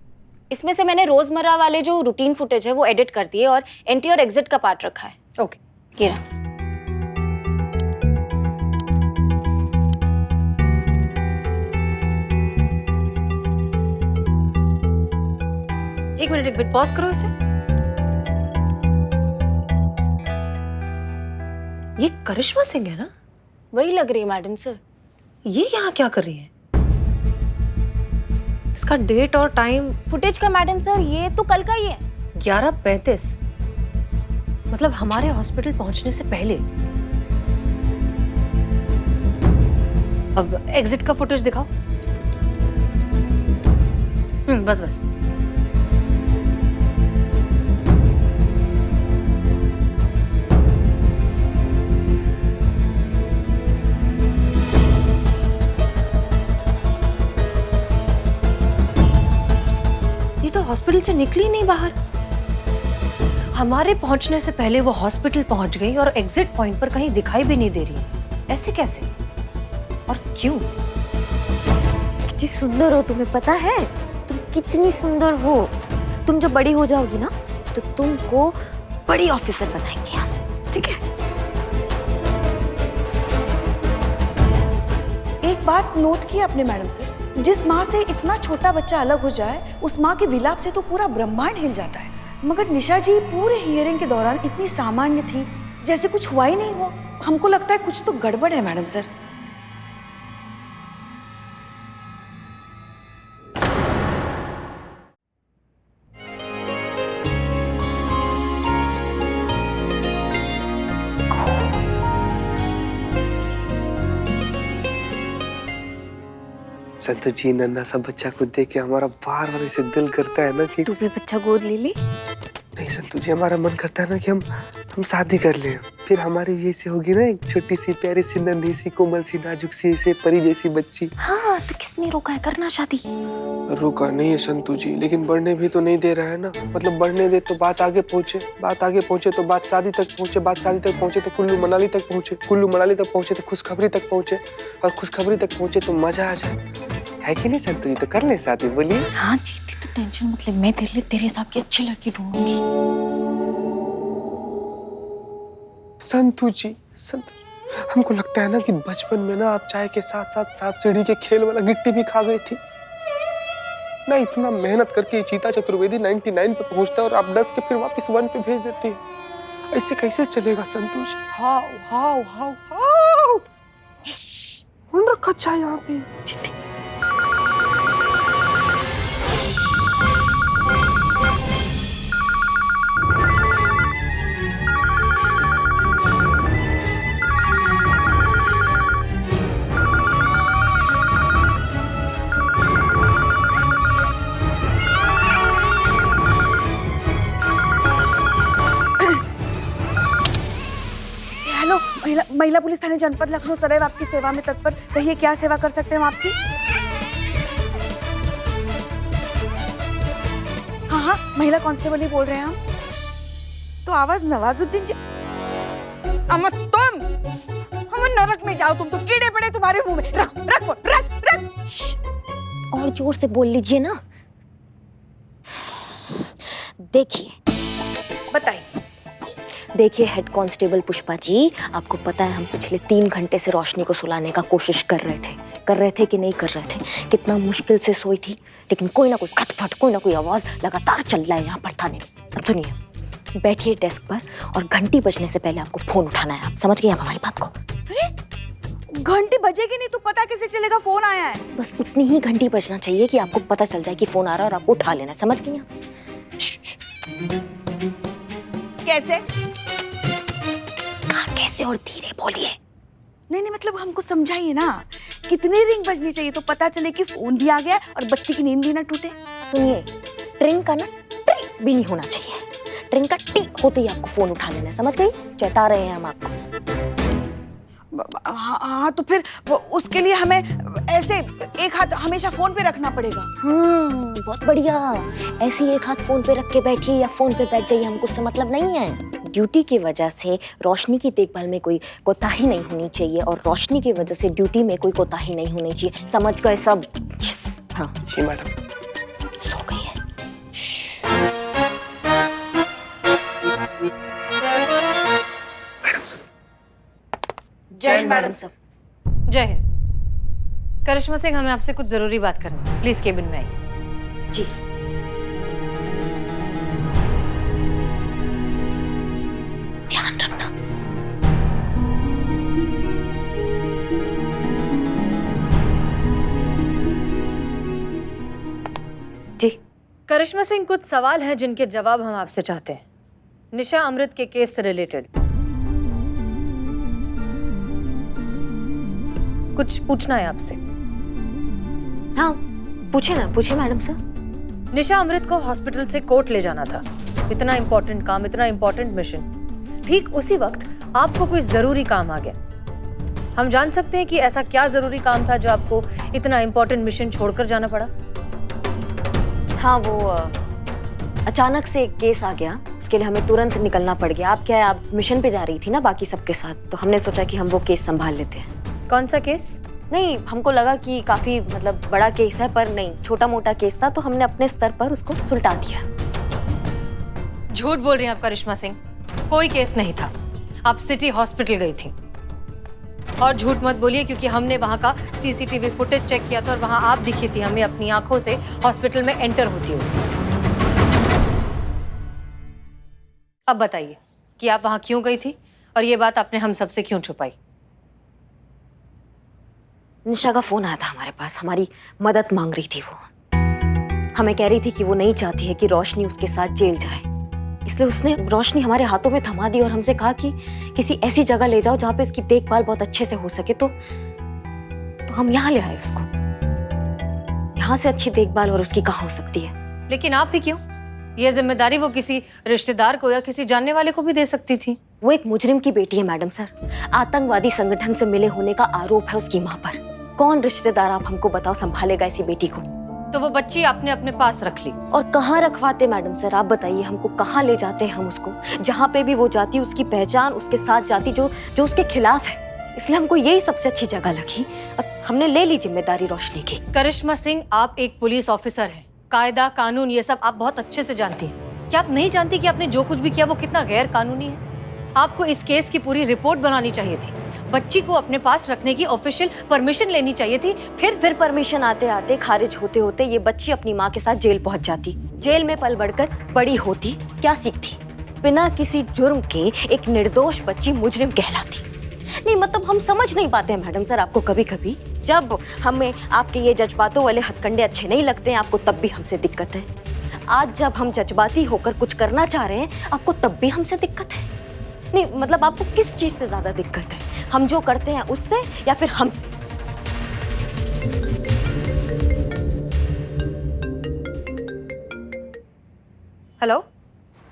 इसमें से मैंने रोजमर्रा वाले जो रूटीन फुटेज है वो एडिट कर दिए और एंट्री और एग्जिट का पार्ट रखा है। ओके, ये रहा। एक मिनट पॉज करो इसे। ये करिश्मा सिंह है ना? वही लग रही है मैडम सर। ये यहाँ क्या कर रही है? इसका डेट और टाइम फुटेज का मैडम सर, ये तो कल का ही है। 11:35, मतलब हमारे हॉस्पिटल पहुंचने से पहले। अब एग्जिट का फुटेज दिखाओ। बस बस। हॉस्पिटल से निकली नहीं बाहर। हमारे पहुंचने से पहले वो हॉस्पिटल पहुंच गई और एग्जिट पॉइंट पर कहीं दिखाई भी नहीं दे रही। ऐसे कैसे और क्यों? कितनी सुंदर हो, तुम्हें पता है? तुम कितनी सुंदर हो। तुम जब बड़ी हो जाओगी ना तो तुमको बड़ी ऑफिसर बनाएंगे हम, ठीक है? एक बात नोट की आपने मैडम सर, जिस माँ से इतना छोटा बच्चा अलग हो जाए, उस माँ के विलाप से तो पूरा ब्रह्मांड हिल जाता है। मगर निशा जी पूरे हियरिंग के दौरान इतनी सामान्य थी, जैसे कुछ हुआ ही नहीं हो। हमको लगता है कुछ तो गड़बड़ है मैडम सर। संतु जी, नन्हा सा बच्चा को देख के हमारा बार बार ऐसे दिल करता है ना कि तू भी बच्चा गोद ले ले। नहीं संतु जी, हमारा मन करता है ना कि हम शादी कर लें। फिर हमारी भी ऐसी होगी ना एक छोटी सी प्यारी सी नन्ही सी कोमल सी नाजुक सी ऐसे परी जैसी बच्ची। हाँ, तो किसने रोका है करना शादी? रुका नहीं है संतु जी, लेकिन बढ़ने भी तो नहीं दे रहा है ना। मतलब बढ़ने दे तो बात आगे पहुंचे तो बात शादी तक पहुंचे, बात शादी तक पहुंचे तो कुल्लू मनाली तक पहुंचे, कुल्लू मनाली तक पहुंचे तो खुशखबरी तक पहुंचे, और खुशखबरी तक पहुंचे तो मजा आ जाए। है कि नहीं संतु जी? तो कर ले शादी, बोलिए। हाँ जीती, तो टेंशन मतलब मैं तेरे लिए तेरे हिसाब की अच्छी लड़की ढूंढूंगी। संतु जी, हमको लगता है ना कि बचपन में ना आप चाय के साथ साथ 7 सीढ़ी के खेल वाला गिट्टी भी खा गई थी ना। इतना मेहनत करके चीता चतुर्वेदी 99 पे पहुंचता है और आप 10 के फिर वापस 1 पे भेज देती है। ऐसे कैसे चलेगा संतु जी? हाउ हाउ हाउ हाउ कौन रखा चाय यहाँ पे? महिला पुलिस थाने जनपद लखनऊ सदैव आपकी सेवा में तत्पर। कहिए क्या सेवा कर सकते हैं हम आपकी? हाँ हाँ, महिला कांस्टेबल ही बोल रहे हैं हम। तो आवाज नवाजुद्दीन जी। अमर तुम हम नरक में जाओ, तुम तो कीड़े पड़े तुम्हारे मुंह में। रख रख रख रख। और जोर से बोल लीजिए ना। देखिए, बताइए। देखिए हेड कांस्टेबल पुष्पा जी, आपको पता है हम पिछले 3 घंटे से रोशनी को सुलाने का कोशिश कर रहे थे कि नहीं कर रहे थे? कितना मुश्किल से सोई थी, लेकिन कोई ना कोई खटखट, कोई ना कोई आवाज लगातार चल रहा है यहाँ पर थाने। अब सुनिए, बैठिए डेस्क पर और घंटी बजने से पहले आपको फोन उठाना है। आप समझ गए आप हमारी बात को? अरे घंटी बजेगी नहीं तो पता कैसे चलेगा फोन आया है? बस उतनी ही घंटी बजना चाहिए कि आपको पता चल जाए कि फोन आ रहा है और आपको उठा लेना। समझ गई आप? कैसे? कैसे और धीरे बोलिए। नहीं मतलब हमको समझाइए ना, कितनी रिंग बजनी चाहिए तो पता चले कि फोन भी आ गया और बच्चे की नींद भी ना टूटे? सुनिए, ट्रिंग का ना टी भी नहीं होना चाहिए, ट्रिंग का टी होते ही आपको फोन उठा लेना। समझ गई? चेता रहे हैं हम आपको। हाँ तो फिर उसके लिए हमें ऐसे एक हाथ हमेशा फोन पे रखना पड़ेगा। बहुत बढ़िया। ऐसे एक हाथ फोन पे रख के बैठिए या फोन पे बैठ जाइए, हमको उससे मतलब नहीं है। ड्यूटी की वजह से रोशनी की देखभाल में कोई कोताही नहीं होनी चाहिए और रोशनी की वजह से ड्यूटी में कोई कोताही नहीं होनी चाहिए। समझ गए सब? यस। हाँ जी मैडम। सो गई है। जय हिंद मैडम सब। जय हिंद। करिश्मा सिंह, हमें आपसे कुछ जरूरी बात करनी है। प्लीज केबिन में आइए। जी। ध्यान रखना। जी। करिश्मा सिंह, कुछ सवाल हैं जिनके जवाब हम आपसे चाहते हैं, निशा अमृत के केस से रिलेटेड। कुछ पूछना है आपसे। हाँ पूछे ना, पूछे मैडम सर। निशा अमृत को हॉस्पिटल से कोर्ट ले जाना था। इतना इंपॉर्टेंट काम, इतना इंपॉर्टेंट मिशन। ठीक उसी वक्त आपको कोई जरूरी काम आ गया। हम जान सकते हैं कि ऐसा क्या जरूरी काम था जो आपको इतना इंपॉर्टेंट मिशन छोड़कर जाना पड़ा? हाँ, वो अचानक से एक केस आ गया, उसके लिए हमें तुरंत निकलना पड़ गया। आप मिशन पे जा रही थी ना बाकी सबके साथ, तो हमने सोचा कि हम वो केस संभाल लेते हैं। कौन सा केस? नहीं, हमको लगा कि काफी मतलब बड़ा केस है, पर नहीं, छोटा मोटा केस था, तो हमने अपने स्तर पर उसको सुलटा दिया। झूठ बोल रही हैं आप करिश्मा सिंह। कोई केस नहीं था। आप सिटी हॉस्पिटल गई थी। और झूठ मत बोलिए, क्योंकि हमने वहां का सीसीटीवी फुटेज चेक किया था और वहां आप दिखी थी हमें अपनी आंखों से हॉस्पिटल में एंटर होती हुई। अब बताइए कि आप वहां क्यों गई थी और ये बात आपने हम सबसे क्यों छुपाई? निशा का फोन आया था हमारे पास, हमारी मदद मांग रही थी वो। हमें कह रही थी कि वो नहीं चाहती है कि रोशनी उसके साथ जेल जाए, इसलिए उसने रोशनी हमारे हाथों में थमा दी और हमसे कहा कि किसी ऐसी जगह ले जाओ जहाँ पे उसकी देखभाल बहुत अच्छे से हो सके। तो हम यहाँ ले आए उसको। यहाँ से अच्छी देखभाल और उसकी कहाँ हो सकती है? लेकिन आप ही क्यों? ये जिम्मेदारी वो किसी रिश्तेदार को या किसी जानने वाले को भी दे सकती थी। वो एक मुजरिम की बेटी है मैडम सर। आतंकवादी संगठन से मिले होने का आरोप है उसकी माँ पर। कौन रिश्तेदार, आप हमको बताओ, संभालेगा ऐसी बेटी को? तो वो बच्ची आपने अपने पास रख ली। और कहाँ रखवाते मैडम सर, आप बताइए हमको, कहाँ ले जाते हैं हम उसको? जहाँ पे भी वो जाती उसकी पहचान उसके साथ जाती जो उसके खिलाफ है। इसलिए हमको यही सबसे अच्छी जगह लगी। अब हमने ले ली जिम्मेदारी रोशनी की। करिश्मा सिंह, आप एक पुलिस ऑफिसर हैं। कायदा कानून ये सब आप बहुत अच्छे से जानती हैं। क्या आप नहीं जानती कि आपने जो कुछ भी किया वो कितना गैर कानूनी है? आपको इस केस की पूरी रिपोर्ट बनानी चाहिए थी। बच्ची को अपने पास रखने की ऑफिशियल परमिशन लेनी चाहिए थी। फिर परमिशन आते आते खारिज होते होते ये बच्ची अपनी माँ के साथ जेल पहुंच जाती। जेल में पल बढ़कर बड़ी होती, क्या सीखती? बिना किसी जुर्म के एक निर्दोष बच्ची मुजरिम कहलाती। नहीं मतलब हम समझ नहीं पाते हैं मैडम सर आपको। कभी कभी जब हमें आपके ये जज्बातों वाले हथकंडे अच्छे नहीं लगते हैं आपको, तब भी हमसे दिक्कत है। आज जब हम जज्बाती होकर कुछ करना चाह रहे हैं आपको, तब भी हमसे दिक्कत है। नहीं मतलब आपको किस चीज से ज्यादा दिक्कत है? हम जो करते हैं उससे या फिर हमसे? हेलो।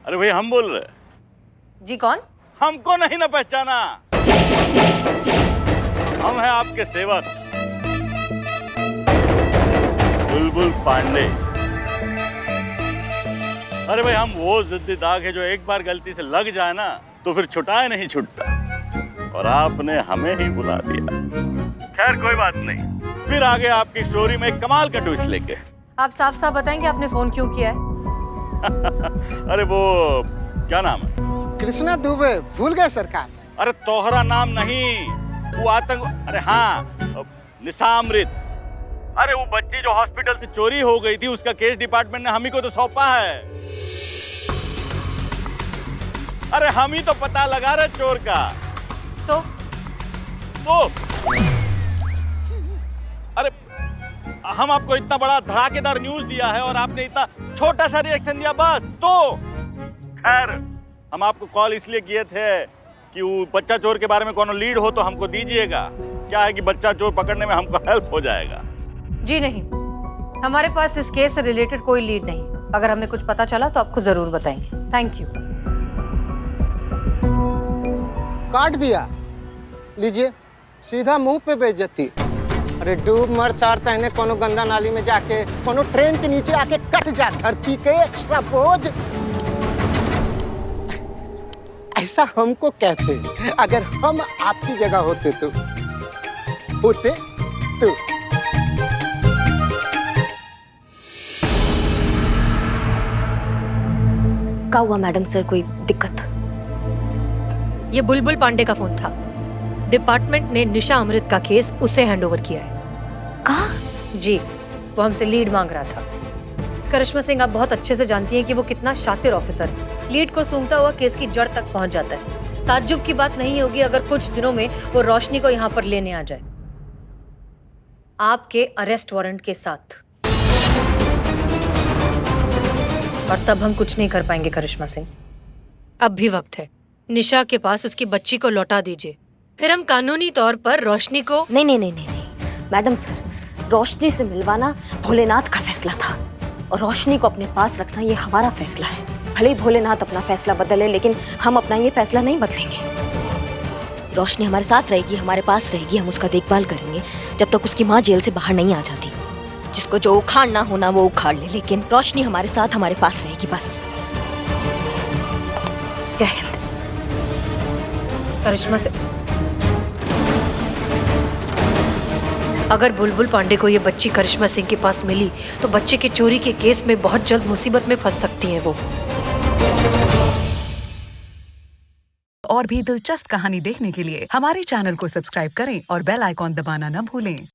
अरे भाई हम बोल रहे। जी कौन? हमको नहीं ना पहचाना? हम हैं आपके सेवक बुलबुल पांडे। अरे भाई हम वो जिद्दी दाग है जो एक बार गलती से लग जाए ना तो फिर छुटाए नहीं छूटता, और आपने हमें ही बुला दिया। खैर कोई बात नहीं, फिर आगे आपकी स्टोरी में एक कमाल का ट्विस्ट लेके। आप साफ साफ बताएंगे आपने फोन क्यों किया है? अरे वो क्या नाम है? कृष्णा दुबे। भूल गए सरकार? अरे तोहरा नाम नहीं, वो आतंक। अरे हाँ, निशा अमृत। अरे वो बच्ची जो हॉस्पिटल से चोरी हो गई थी उसका केस डिपार्टमेंट ने हम ही को तो सौंपा है। अरे हम ही तो पता लगा रहे चोर का। तो अरे हम आपको इतना बड़ा धड़ाकेदार न्यूज दिया है और आपने इतना छोटा सा रिएक्शन दिया बस। तो खैर हम आपको कॉल इसलिए किए थे कि वो बच्चा चोर के बारे में कोनो लीड हो तो हमको दीजिएगा। क्या है कि बच्चा चोर पकड़ने में हमको हेल्प हो जाएगा। जी नहीं, हमारे पास इस केस से रिलेटेड कोई लीड नहीं। अगर हमें कुछ पता चला तो आपको जरूर बताएंगे। Thank you. काट दिया, लीजिए, सीधा मुंह पे बेइज्जती। अरे डूब मर चार तहने कोनो गंदा नाली में जाके, कोनो ट्रेन के नीचे आके कट जा धरती के एक्स्ट्रा बोझ। ऐसा हमको कहते अगर हम आपकी जगह होते तो क्या हुआ मैडम सर, कोई दिक्कत? ये बुलबुल पांडे का फोन था। डिपार्टमेंट ने निशा अमृत का केस उसे हैंडओवर किया है। कहा? जी, वो हमसे लीड मांग रहा था। करिश्मा सिंह आप बहुत अच्छे से जानती हैं कि वो कितना शातिर ऑफिसर है। लीड को सूंघता हुआ केस की जड़ तक पहुंच जाता है। ताज्जुब की बात नहीं होगी अगर कुछ दिनों में वो रोशनी को यहाँ पर लेने आ जाए, आपके अरेस्ट वारंट के साथ। और तब हम कुछ नहीं कर पाएंगे करिश्मा सिंह। अब भी वक्त है, निशा के पास उसकी बच्ची को लौटा दीजिए, फिर हम कानूनी तौर पर रोशनी को। नहीं मैडम सर, रोशनी से मिलवाना भोलेनाथ का फैसला था और रोशनी को अपने पास रखना ये हमारा फैसला है। भले ही भोलेनाथ अपना फैसला बदले, लेकिन हम अपना ये फैसला नहीं बदलेंगे। रोशनी हमारे साथ रहेगी, हमारे पास रहेगी, हम उसका देखभाल करेंगे जब तक उसकी माँ जेल से बाहर नहीं आ जाती। जिसको जो उखाड़ना होना वो उखाड़ ले, लेकिन रोशनी हमारे साथ हमारे पास रहेगी बस। जय हिंद। करिश्मा से अगर बुलबुल पांडे को ये बच्ची करिश्मा सिंह के पास मिली तो बच्चे के चोरी के केस में बहुत जल्द मुसीबत में फंस सकती है वो। और भी दिलचस्प कहानी देखने के लिए हमारे चैनल को सब्सक्राइब करें और बेल आइकॉन दबाना न भूलें।